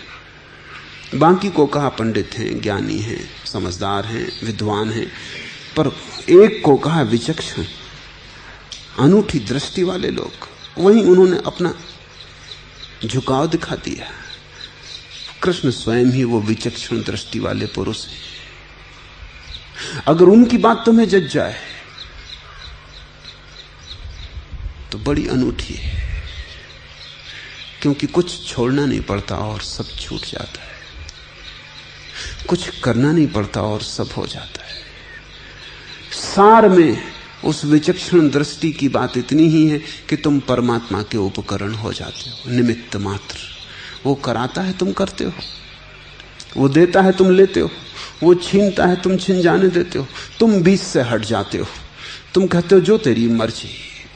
बाकी को कहा पंडित हैं, ज्ञानी हैं, समझदार हैं, विद्वान हैं, पर एक को कहा विचक्षण, अनूठी दृष्टि वाले लोग। वहीं उन्होंने अपना झुकाव दिखा दिया। कृष्ण स्वयं ही वो विचक्षण दृष्टि वाले पुरुष हैं। अगर उनकी बात तुम्हें जज जाए तो बड़ी अनूठी है, क्योंकि कुछ छोड़ना नहीं पड़ता और सब छूट जाता है, कुछ करना नहीं पड़ता और सब हो जाता है। सार में उस विचक्षण दृष्टि की बात इतनी ही है कि तुम परमात्मा के उपकरण हो जाते हो, निमित्त मात्र। वो कराता है, तुम करते हो, वो देता है, तुम लेते हो, वो छीनता है, तुम छिन जाने देते हो, तुम बीच से हट जाते हो। तुम कहते हो जो तेरी मर्जी,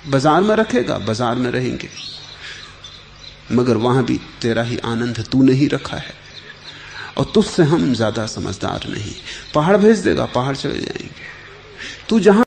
बाजार में रखेगा, बाजार में रहेंगे, मगर वहां भी तेरा ही आनंद तूने ही रखा है, और तुझसे हम ज्यादा समझदार नहीं। पहाड़ भेज देगा, पहाड़ चले जाएंगे। तू जहां